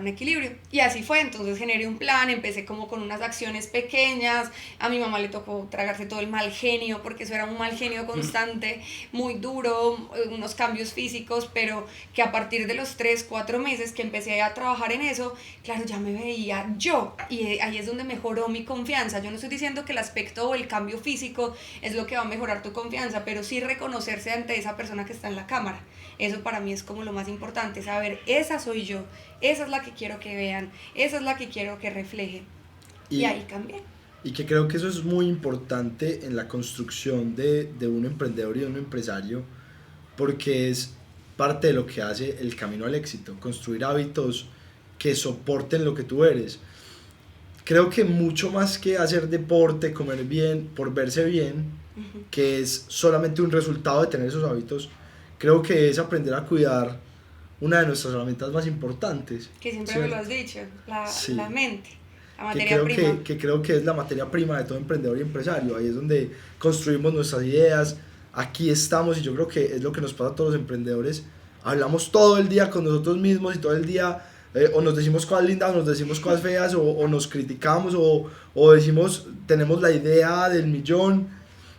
un equilibrio. Y así fue, entonces generé un plan, empecé como con unas acciones pequeñas, a mi mamá le tocó tragarse todo el mal genio, porque eso era un mal genio constante, muy duro, unos cambios físicos, pero que a partir de los 3-4 meses que empecé a trabajar en eso, claro, ya me veía yo, y ahí es donde mejoró mi confianza. Yo no estoy diciendo que el aspecto o el cambio físico es lo que va a mejorar tu confianza, pero sí reconocerse ante esa persona que está en la cámara. Eso para mí es como lo más importante, saber, esa soy yo, esa es la que quiero que vean, esa es la que quiero que refleje. Y ahí cambié. Y que creo que eso es muy importante en la construcción de un emprendedor y de un empresario, porque es parte de lo que hace el camino al éxito, construir hábitos que soporten lo que tú eres. Creo que mucho más que hacer deporte, comer bien, por verse bien, que es solamente un resultado de tener esos hábitos, creo que es aprender a cuidar una de nuestras herramientas más importantes. Que siempre me lo has dicho, la mente, la materia prima. Que creo que es la materia prima de todo emprendedor y empresario. Ahí es donde construimos nuestras ideas, aquí estamos, y yo creo que es lo que nos pasa a todos los emprendedores. Hablamos todo el día con nosotros mismos y todo el día o nos decimos cosas lindas, o nos decimos cosas feas, o nos criticamos, o decimos, tenemos la idea del millón.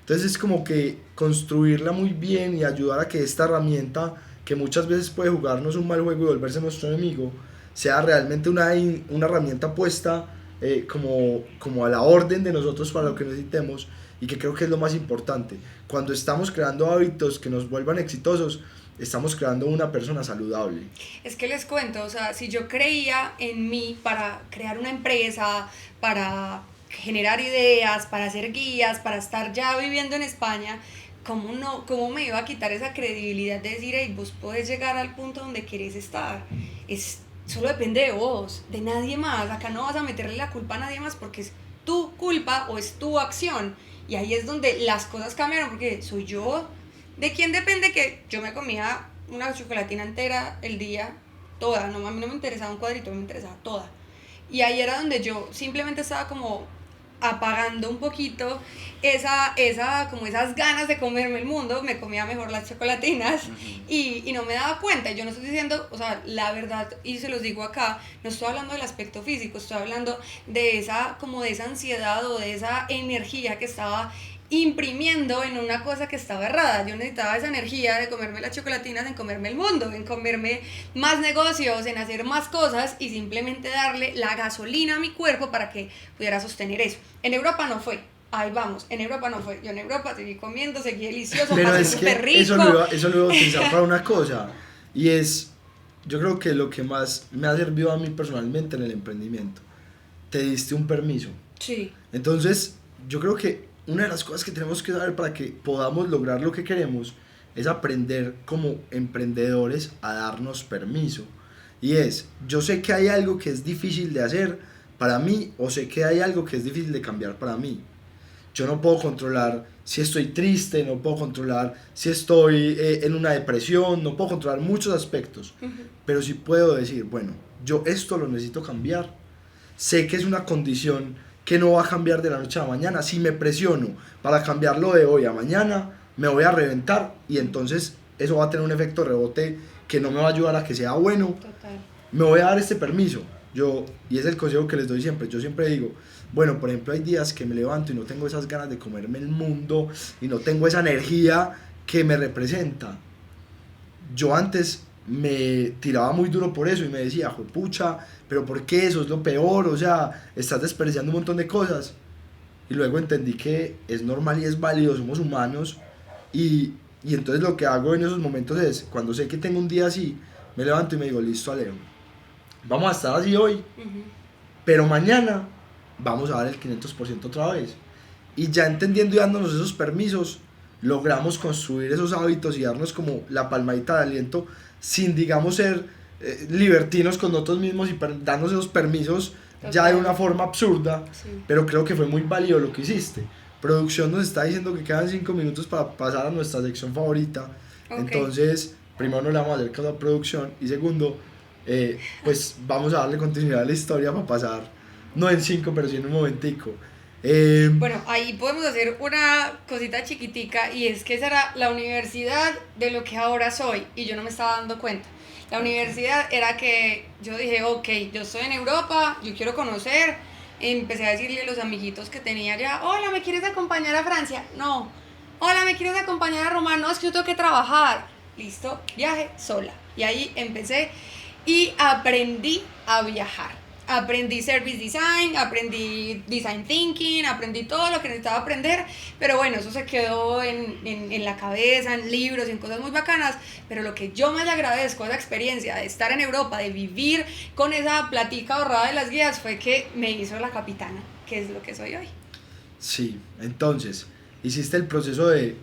Entonces es como que construirla muy bien y ayudar a que esta herramienta, que muchas veces puede jugarnos un mal juego y volverse nuestro enemigo, sea realmente una herramienta puesta como a la orden de nosotros para lo que necesitemos, y que creo que es lo más importante. Cuando estamos creando hábitos que nos vuelvan exitosos, estamos creando una persona saludable. Es que les cuento, o sea, si yo creía en mí para crear una empresa, para generar ideas, para hacer guías, para estar ya viviendo en España, ¿cómo me iba a quitar esa credibilidad de decir, hey, vos podés llegar al punto donde querés estar? Solo depende de vos, de nadie más. Acá no vas a meterle la culpa a nadie más porque es tu culpa o es tu acción. Y ahí es donde las cosas cambiaron, porque soy yo. ¿De quién depende que yo me comía una chocolatina entera el día, toda? No, a mí no me interesaba un cuadrito, me interesaba toda. Y ahí era donde yo simplemente estaba como apagando un poquito como esas ganas de comerme el mundo. Me comía mejor las chocolatinas y no me daba cuenta. Yo no estoy diciendo, o sea, la verdad, y se los digo acá, no estoy hablando del aspecto físico, estoy hablando de esa ansiedad o de esa energía que estaba imprimiendo en una cosa que estaba errada. Yo necesitaba esa energía de comerme las chocolatinas, en comerme el mundo, en comerme más negocios, en hacer más cosas y simplemente darle la gasolina a mi cuerpo para que pudiera sostener eso. En Europa no fue. Ahí vamos, en Europa no fue. Yo en Europa seguí comiendo, seguí delicioso, pero pasé es que súper rico. eso lo iba a utilizar para una cosa, y es, yo creo que lo que más me ha servido a mí personalmente en el emprendimiento, te diste un permiso. Sí. Entonces, yo creo que una de las cosas que tenemos que saber para que podamos lograr lo que queremos es aprender como emprendedores a darnos permiso. Y yo sé que hay algo que es difícil de hacer para mí, o sé que hay algo que es difícil de cambiar para mí. Yo no puedo controlar si estoy triste, no puedo controlar si estoy en una depresión, no puedo controlar muchos aspectos, pero sí puedo decir, bueno, yo esto lo necesito cambiar. Sé que es una condición que no va a cambiar de la noche a la mañana. Si me presiono para cambiarlo de hoy a mañana, me voy a reventar, y entonces eso va a tener un efecto rebote que no me va a ayudar a que sea bueno. Total. Me voy a dar este permiso. Y es el consejo que les doy siempre. Yo siempre digo, bueno, por ejemplo, hay días que me levanto y no tengo esas ganas de comerme el mundo y no tengo esa energía que me representa. Yo antes me tiraba muy duro por eso y me decía, pucha, pero ¿por qué? Eso es lo peor, o sea, estás desperdiciando un montón de cosas. Y luego entendí que es normal y es válido, somos humanos, y entonces lo que hago en esos momentos es, cuando sé que tengo un día así, me levanto y me digo, listo, Alejo, vamos a estar así hoy, pero mañana vamos a dar el 500% otra vez. Y ya entendiendo y dándonos esos permisos, logramos construir esos hábitos y darnos como la palmadita de aliento, sin, digamos, ser libertinos con nosotros mismos y darnos esos permisos. Total. Ya de una forma absurda, sí. Pero creo que fue muy válido lo que hiciste. Producción nos está diciendo que quedan 5 minutos para pasar a nuestra sección favorita. Okay. Entonces, primero no le vamos a hacer caso a producción, y segundo, pues vamos a darle continuidad a la historia para pasar, no en 5, pero sí en un momentico. Bueno, ahí podemos hacer una cosita chiquitica, y es que esa era la universidad de lo que ahora soy, y yo no me estaba dando cuenta. La universidad era que yo dije, ok, yo estoy en Europa, yo quiero conocer. Empecé a decirle a los amiguitos que tenía allá, hola, ¿me quieres acompañar a Francia? No. Hola, ¿me quieres acompañar a Roma? No, es que yo tengo que trabajar. Listo, viaje sola. Y ahí empecé y aprendí a viajar. Aprendí Service Design, aprendí Design Thinking, aprendí todo lo que necesitaba aprender, pero bueno, eso se quedó en la cabeza, en libros, en cosas muy bacanas. Pero lo que yo más le agradezco a esa experiencia de estar en Europa, de vivir con esa platica ahorrada de las guías, fue que me hizo la capitana, que es lo que soy hoy. Sí, entonces, hiciste el proceso de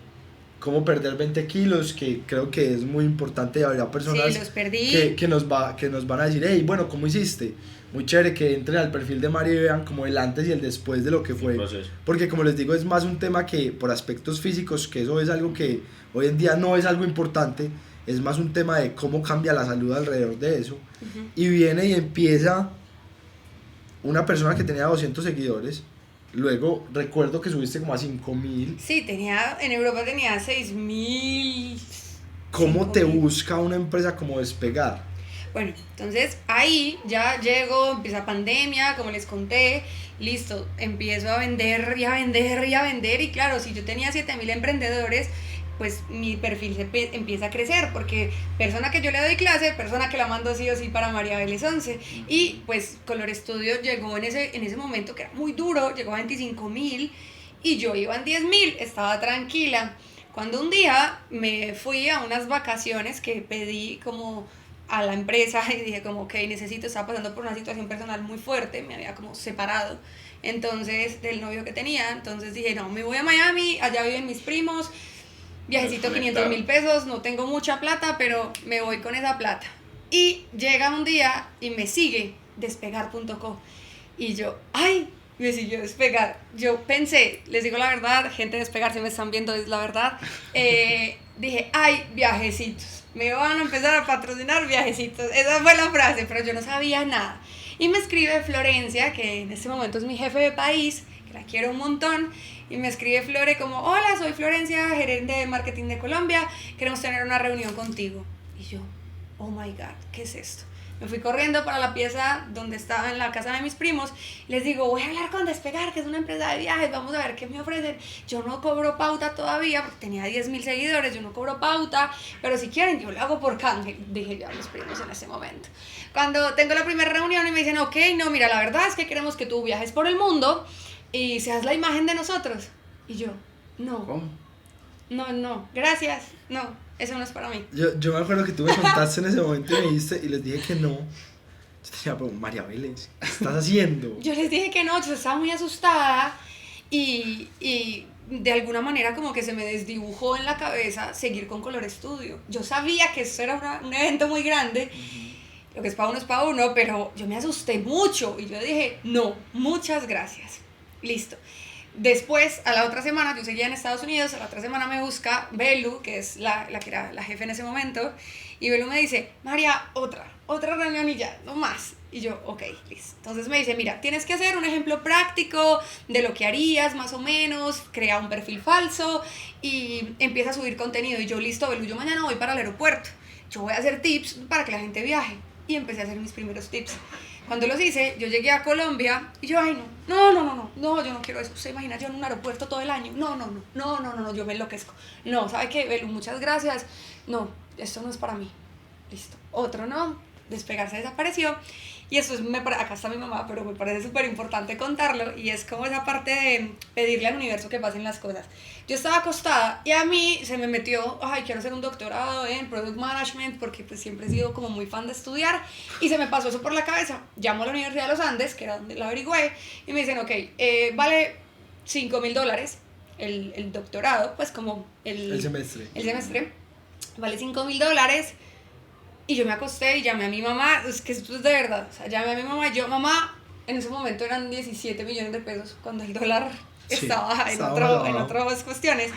cómo perder 20 kilos, que creo que es muy importante, y habrá personas sí, los perdí. que nos van a decir, hey, bueno, ¿cómo hiciste? Muy chévere que entren al perfil de Mario y vean como el antes y el después de lo que fue, porque como les digo, es más un tema que por aspectos físicos, que eso es algo que hoy en día no es algo importante, es más un tema de cómo cambia la salud alrededor de eso. Y viene y empieza una persona que tenía 200 seguidores. Luego recuerdo que subiste como a 5.000. Sí, en Europa tenía 6.000. ¿Cómo te busca una empresa como Despegar? Bueno, entonces ahí ya llego, empieza pandemia, como les conté, listo, empiezo a vender y a vender y a vender y claro, si yo tenía 7.000 emprendedores, pues mi perfil empieza a crecer porque persona que yo le doy clase, persona que la mando sí o sí para María Vélez 11 y pues Color Studio llegó en ese momento que era muy duro, llegó a 25.000 y yo iba en 10.000, estaba tranquila. Cuando un día me fui a unas vacaciones que pedí como a la empresa y dije como ok, necesito, estaba pasando por una situación personal muy fuerte, me había como separado entonces del novio que tenía, entonces dije no, me voy a Miami, allá viven mis primos, viajecito 500.000 pesos, no tengo mucha plata, pero me voy con esa plata. Y llega un día y me sigue despegar.co y yo, ay, me siguió Despegar. Yo pensé, les digo la verdad, gente de Despegar, si me están viendo es la verdad, dije, ay, viajecitos, me van a empezar a patrocinar viajecitos. Esa fue la frase, pero yo no sabía nada. Y me escribe Florencia, que en este momento es mi jefe de país, que la quiero un montón, y me escribe Flore como, hola, soy Florencia, gerente de marketing de Colombia, queremos tener una reunión contigo. Y yo, oh my God, ¿qué es esto? Me fui corriendo para la pieza donde estaba en la casa de mis primos. Les digo, voy a hablar con Despegar, que es una empresa de viajes, vamos a ver qué me ofrecen. Yo no cobro pauta todavía, porque tenía 10.000 seguidores, yo no cobro pauta, pero si quieren yo lo hago por canje, dije yo a mis primos en ese momento. Cuando tengo la primera reunión y me dicen, ok, no, mira, la verdad es que queremos que tú viajes por el mundo y seas la imagen de nosotros. Y yo, no. ¿Cómo? No, gracias, no, eso no es para mí. Yo me acuerdo que tú me contaste en ese momento y me dijiste y les dije que no. Yo te decía, pero María Vélez, ¿qué estás haciendo? Yo les dije que no, yo estaba muy asustada y de alguna manera como que se me desdibujó en la cabeza seguir con Color Studio. Yo sabía que eso era un evento muy grande, lo que es para uno, pero yo me asusté mucho y yo dije, no, muchas gracias, listo. Después, a la otra semana, yo seguía en Estados Unidos, a la otra semana me busca Belu, que es la que era la jefe en ese momento, y Belu me dice, María, otra reunión y ya, no más. Y yo, ok, listo. Entonces me dice, mira, tienes que hacer un ejemplo práctico de lo que harías, más o menos, crea un perfil falso y empieza a subir contenido. Y yo, listo, Belu, yo mañana voy para el aeropuerto, yo voy a hacer tips para que la gente viaje. Y empecé a hacer mis primeros tips. Cuando los hice, yo llegué a Colombia y yo, ay, no, yo no quiero eso. ¿Usted imagina yo en un aeropuerto todo el año? No, yo me enloquezco. No, ¿sabe qué, Belu? Muchas gracias. No, esto no es para mí. Listo. Otro no, Despegar se desapareció. Y eso es, acá está mi mamá, pero me parece súper importante contarlo. Y es como esa parte de pedirle al universo que pasen las cosas. Yo estaba acostada y a mí se me metió, ay, quiero hacer un doctorado en Product Management porque pues siempre he sido como muy fan de estudiar y se me pasó eso por la cabeza. Llamo a la Universidad de los Andes, que era donde la averigüé, y me dicen, ok, vale $5.000 el doctorado, pues como el semestre. El semestre vale $5.000 y yo me acosté y llamé a mi mamá, es que esto es de verdad, o sea, llamé a mi mamá y yo, mamá, en ese momento eran 17 millones de pesos cuando el dólar estaba en otras cuestiones.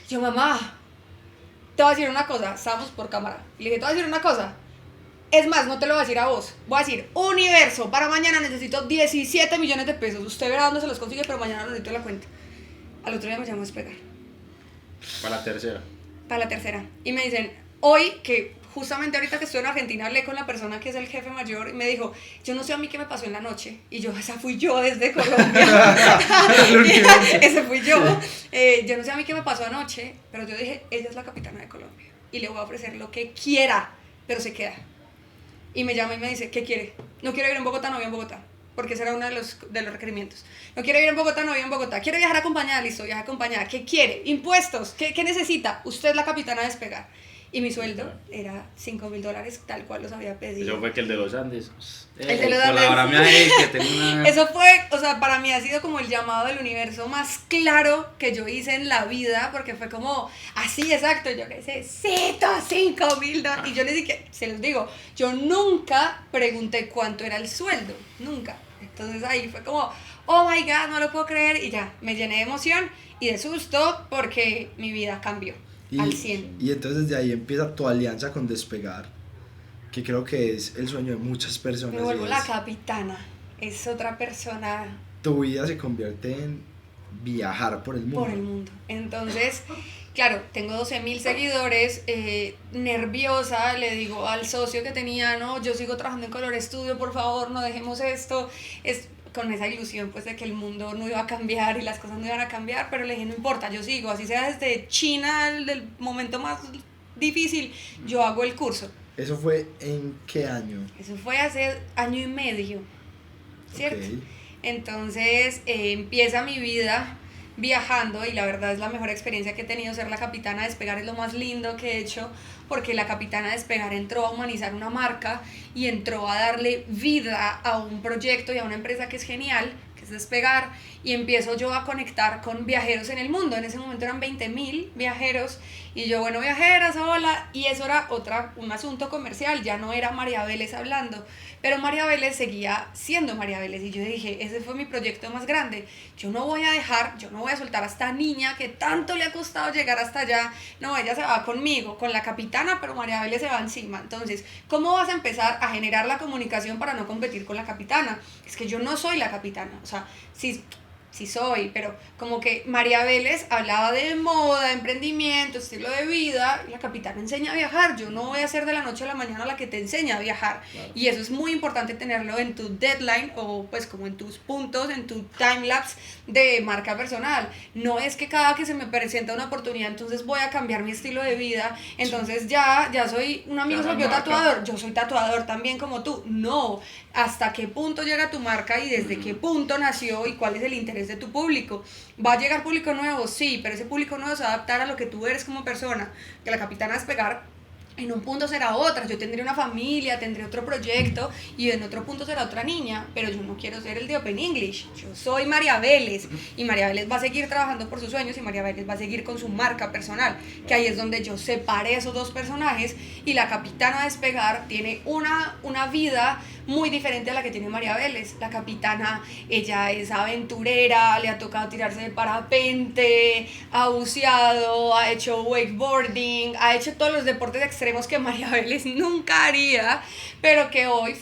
Yo, mamá, te voy a decir una cosa, estábamos por cámara. Le dije, te voy a decir una cosa. Es más, no te lo voy a decir a vos. Voy a decir, universo, para mañana necesito 17 millones de pesos. Usted verá dónde se los consigue, pero mañana necesito la cuenta. Al otro día me llamó a Despegar. Para la tercera. Para la tercera. Y me dicen, hoy que justamente ahorita que estoy en Argentina hablé con la persona que es el jefe mayor y me dijo, yo no sé a mí qué me pasó en la noche. Y yo, esa fui yo desde Colombia. Ese fui yo. Yo no sé a mí qué me pasó anoche, pero yo dije, ella es la capitana de Colombia y le voy a ofrecer lo que quiera, pero se queda. Y me llama y me dice, ¿qué quiere? No quiero vivir en Bogotá, no vivo en Bogotá. Porque ese era uno de los requerimientos. No quiero vivir en Bogotá, no vivo en Bogotá. ¿Quiere viajar acompañada? Listo, viaja acompañada. ¿Qué quiere? Impuestos. ¿Qué necesita? Usted es la capitana de Despegar. Y mi sueldo era $5.000, tal cual los había pedido. Eso fue que el de los Andes. El de los Andes. Colabórame a él, que tengo una... Eso fue, o sea, para mí ha sido como el llamado del universo más claro que yo hice en la vida, porque fue como, así exacto, yo necesito $5.000. Y yo les dije, se los digo, yo nunca pregunté cuánto era el sueldo, nunca. Entonces ahí fue como, oh my God, no lo puedo creer, y ya, me llené de emoción y de susto porque mi vida cambió. Al 100. Y entonces desde ahí empieza tu alianza con Despegar, que creo que es el sueño de muchas personas. Me vuelvo la capitana, es otra persona. Tu vida se convierte en viajar por el mundo. Por el mundo. Entonces, claro, tengo 12.000 seguidores, nerviosa, le digo al socio que tenía, no, yo sigo trabajando en Color Studio, por favor, no dejemos esto, es con esa ilusión pues de que el mundo no iba a cambiar y las cosas no iban a cambiar, pero le dije, no importa, yo sigo, así sea desde China, del momento más difícil, yo hago el curso. ¿Eso fue en qué año? Eso fue hace año y medio, ¿cierto? Okay. Entonces empieza mi vida viajando y la verdad es la mejor experiencia que he tenido. Ser la capitana de Despegar es lo más lindo que he hecho, porque la capitana de Despegar entró a humanizar una marca y entró a darle vida a un proyecto y a una empresa que es genial, que es Despegar, y empiezo yo a conectar con viajeros en el mundo. En ese momento eran 20.000 viajeros y yo, bueno, viajeras, hola, y eso era un asunto comercial, ya no era María Vélez hablando, pero María Vélez seguía siendo María Vélez y yo dije, ese fue mi proyecto más grande, yo no voy a soltar a esta niña que tanto le ha costado llegar hasta allá, no, ella se va conmigo, con la capitana, pero María Vélez se va encima. Entonces, ¿cómo vas a empezar a generar la comunicación para no competir con la capitana? Es que yo no soy la capitana, o sea, sí soy, pero como que María Vélez hablaba de moda, de emprendimiento, estilo de vida, y la capitana enseña a viajar. Yo no voy a ser de la noche a la mañana la que te enseña a viajar. Claro. Y eso es muy importante tenerlo en tu deadline o pues como en tus puntos, en tu timelapse de marca personal. No es que cada que se me presenta una oportunidad, entonces voy a cambiar mi estilo de vida, entonces ya soy, un amigo se volvió tatuador, yo soy tatuador también como tú. No, hasta qué punto llega tu marca y desde qué punto nació y cuál es el interés de tu público. ¿Va a llegar público nuevo? Sí, pero ese público nuevo se va a adaptar a lo que tú eres como persona. Que la capitana Despegar en un punto será otra, yo tendré una familia, tendré otro proyecto y en otro punto será otra niña, pero yo no quiero ser el de Open English, yo soy María Vélez y María Vélez va a seguir trabajando por sus sueños y María Vélez va a seguir con su marca personal, que ahí es donde yo separé esos dos personajes y la capitana Despegar tiene una vida muy diferente a la que tiene María Vélez. La capitana, ella es aventurera, le ha tocado tirarse de parapente, ha buceado, ha hecho wakeboarding, ha hecho todos los deportes extremos que María Vélez nunca haría, pero que hoy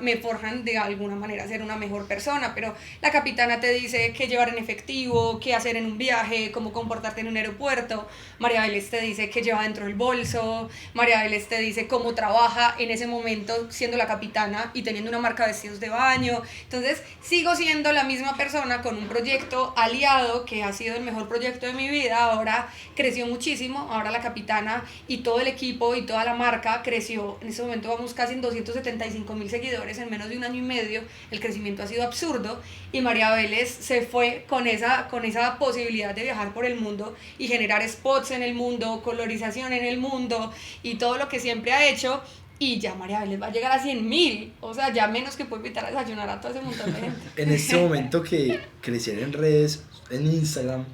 me forjan de alguna manera a ser una mejor persona. Pero la capitana te dice qué llevar en efectivo, qué hacer en un viaje, cómo comportarte en un aeropuerto. María Vélez te dice qué lleva dentro del bolso. María Vélez te dice cómo trabaja en ese momento siendo la capitana y teniendo una marca de vestidos de baño. Entonces sigo siendo la misma persona con un proyecto aliado que ha sido el mejor proyecto de mi vida. Ahora creció muchísimo, ahora la capitana y todo el equipo y toda la marca creció. En este momento vamos casi en 275.000 seguidores en menos de un año y medio. El crecimiento ha sido absurdo y María Vélez se fue con esa posibilidad de viajar por el mundo y generar spots en el mundo, colorización en el mundo y todo lo que siempre ha hecho. Y ya María Vélez va a llegar a 100.000, o sea, ya menos que puedo invitar a desayunar a todo ese montón de gente. En este momento que crecer en redes, en Instagram,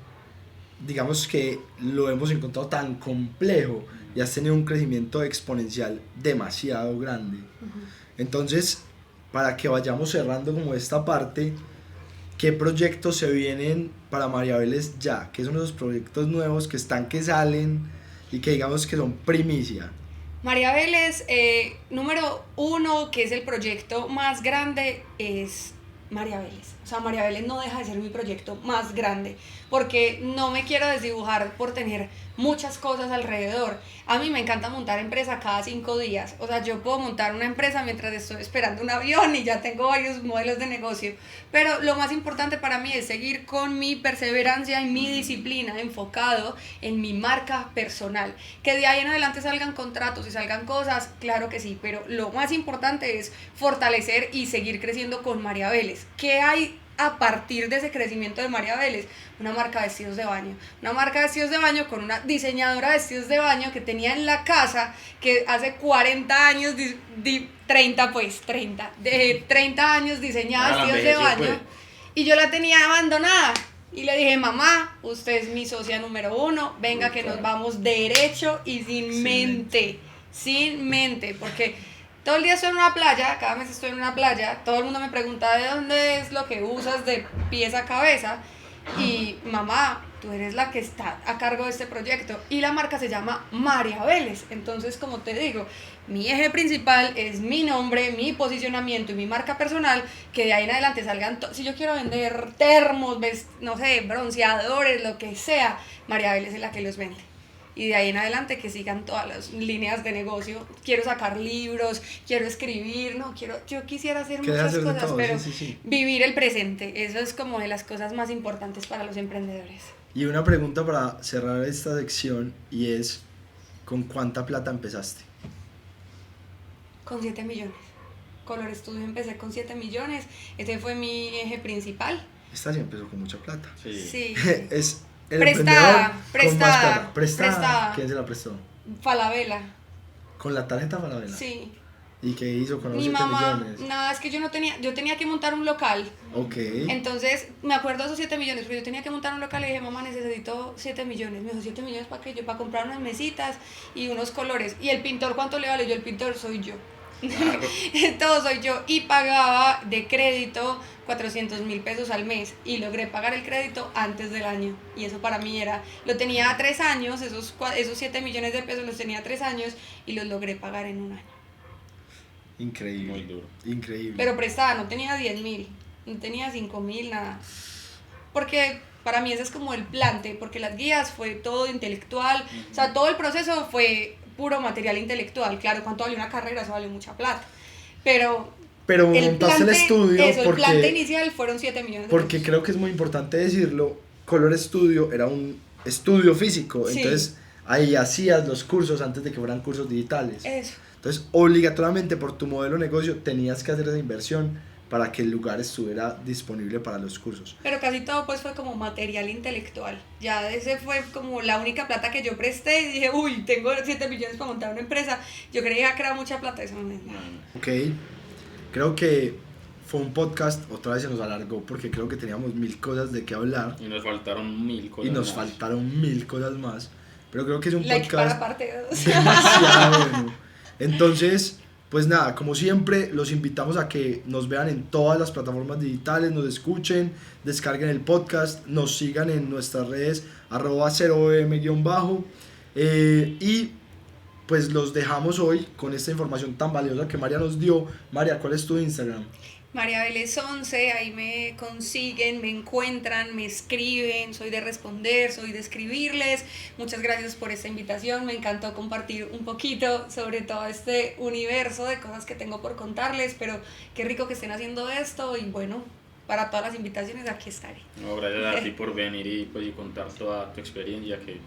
digamos que lo hemos encontrado tan complejo y has tenido un crecimiento exponencial demasiado grande. Entonces, para que vayamos cerrando como esta parte, ¿qué proyectos se vienen para María Vélez ya? ¿Qué son esos proyectos nuevos que salen y que digamos que son primicia? María Vélez, número 1, que es el proyecto más grande, es María Vélez. O sea, María Vélez no deja de ser mi proyecto más grande, porque no me quiero desdibujar por tener muchas cosas alrededor. A mí me encanta montar empresa cada 5 días. O sea, yo puedo montar una empresa mientras estoy esperando un avión y ya tengo varios modelos de negocio. Pero lo más importante para mí es seguir con mi perseverancia y mi disciplina enfocado en mi marca personal. Que de ahí en adelante salgan contratos y salgan cosas, claro que sí, pero lo más importante es fortalecer y seguir creciendo con María Vélez. ¿Qué hay a partir de ese crecimiento de María Vélez? Una marca de vestidos de baño. Una marca de vestidos de baño con una diseñadora de vestidos de baño que tenía en la casa, que hace 40 años, 30 años diseñaba vestidos de baño. Pues. Y yo la tenía abandonada. Y le dije, mamá, usted es mi socia número 1, venga que nos vamos derecho y sin mente, porque todo el día estoy en una playa, cada mes estoy en una playa, todo el mundo me pregunta de dónde es lo que usas de pies a cabeza, y mamá, tú eres la que está a cargo de este proyecto, y la marca se llama María Vélez. Entonces, como te digo, mi eje principal es mi nombre, mi posicionamiento y mi marca personal, que de ahí en adelante salgan, si yo quiero vender termos, no sé, bronceadores, lo que sea, María Vélez es la que los vende. Y de ahí en adelante que sigan todas las líneas de negocio. Quiero sacar libros, quiero escribir, yo quisiera hacer muchas cosas, todo, pero sí. vivir el presente, eso es como de las cosas más importantes para los emprendedores. Y una pregunta para cerrar esta sección, y es, ¿con cuánta plata empezaste? Con 7 millones. Color Studio empecé con 7 millones, ese fue mi eje principal. Esta sí empezó con mucha plata. Sí. Es el Prestada. Prestada. ¿Quién se la prestó? Falabella. ¿Con la tarjeta Falabella? Sí. ¿Y qué hizo con los Mi 7 mamá, millones? nada, es que yo tenía que montar un local. Ok. Entonces, me acuerdo de esos 7 millones, pero yo tenía que montar un local y dije, mamá, necesito 7 millones. Me dijo, 7 millones para qué, yo para comprar unas mesitas y unos colores. ¿Y el pintor cuánto le vale? Yo, el pintor soy yo. Claro. Todo soy yo. Y pagaba de crédito 400.000 pesos al mes, y logré pagar el crédito antes del año, y eso para mí lo tenía a 3 años, esos 7 millones de pesos los tenía a 3 años y los logré pagar en un año. Increíble. Muy duro. Increíble. Pero prestada, no tenía 10.000, no tenía 5.000, nada. Porque para mí ese es como el plante, porque las guías fue todo intelectual, o sea, todo el proceso fue puro material intelectual. Claro, ¿cuánto vale una carrera? Eso vale mucha plata. Pero montaste el estudio. El plante inicial fueron 7 millones de porque pesos. creo que es muy importante decirlo, Color Studio era un estudio físico, Sí. Entonces ahí hacías los cursos antes de que fueran cursos digitales. Eso. Entonces, obligatoriamente por tu modelo de negocio tenías que hacer esa inversión para que el lugar estuviera disponible para los cursos. Pero casi todo pues fue como material intelectual. Ya ese fue como la única plata que yo presté y dije, uy, tengo 7 millones para montar una empresa. Yo creía que era mucha plata, eso no es nada. Ok, creo que fue un podcast, otra vez se nos alargó porque creo que teníamos 1000 cosas de qué hablar. Y nos faltaron 1000 cosas Y nos más. faltaron 1000 cosas más. Pero creo que es un Like podcast para parte 2. demasiado bueno. Entonces, pues nada, como siempre, los invitamos a que nos vean en todas las plataformas digitales, nos escuchen, descarguen el podcast, nos sigan en nuestras redes @0m_, y pues los dejamos hoy con esta información tan valiosa que María nos dio. María, ¿cuál es tu Instagram? María Vélez 11, ahí me consiguen, me encuentran, me escriben, soy de responder, soy de escribirles. Muchas gracias por esta invitación, me encantó compartir un poquito sobre todo este universo de cosas que tengo por contarles, pero qué rico que estén haciendo esto, y bueno, para todas las invitaciones aquí estaré. No, gracias a ti por venir y contar toda tu experiencia, que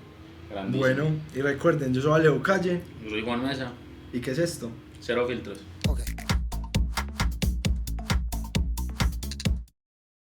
grandísimo. Bueno, y recuerden, yo soy Alejo Calle. Yo soy Juan Mesa. ¿Y qué es esto? Cero filtros. Ok.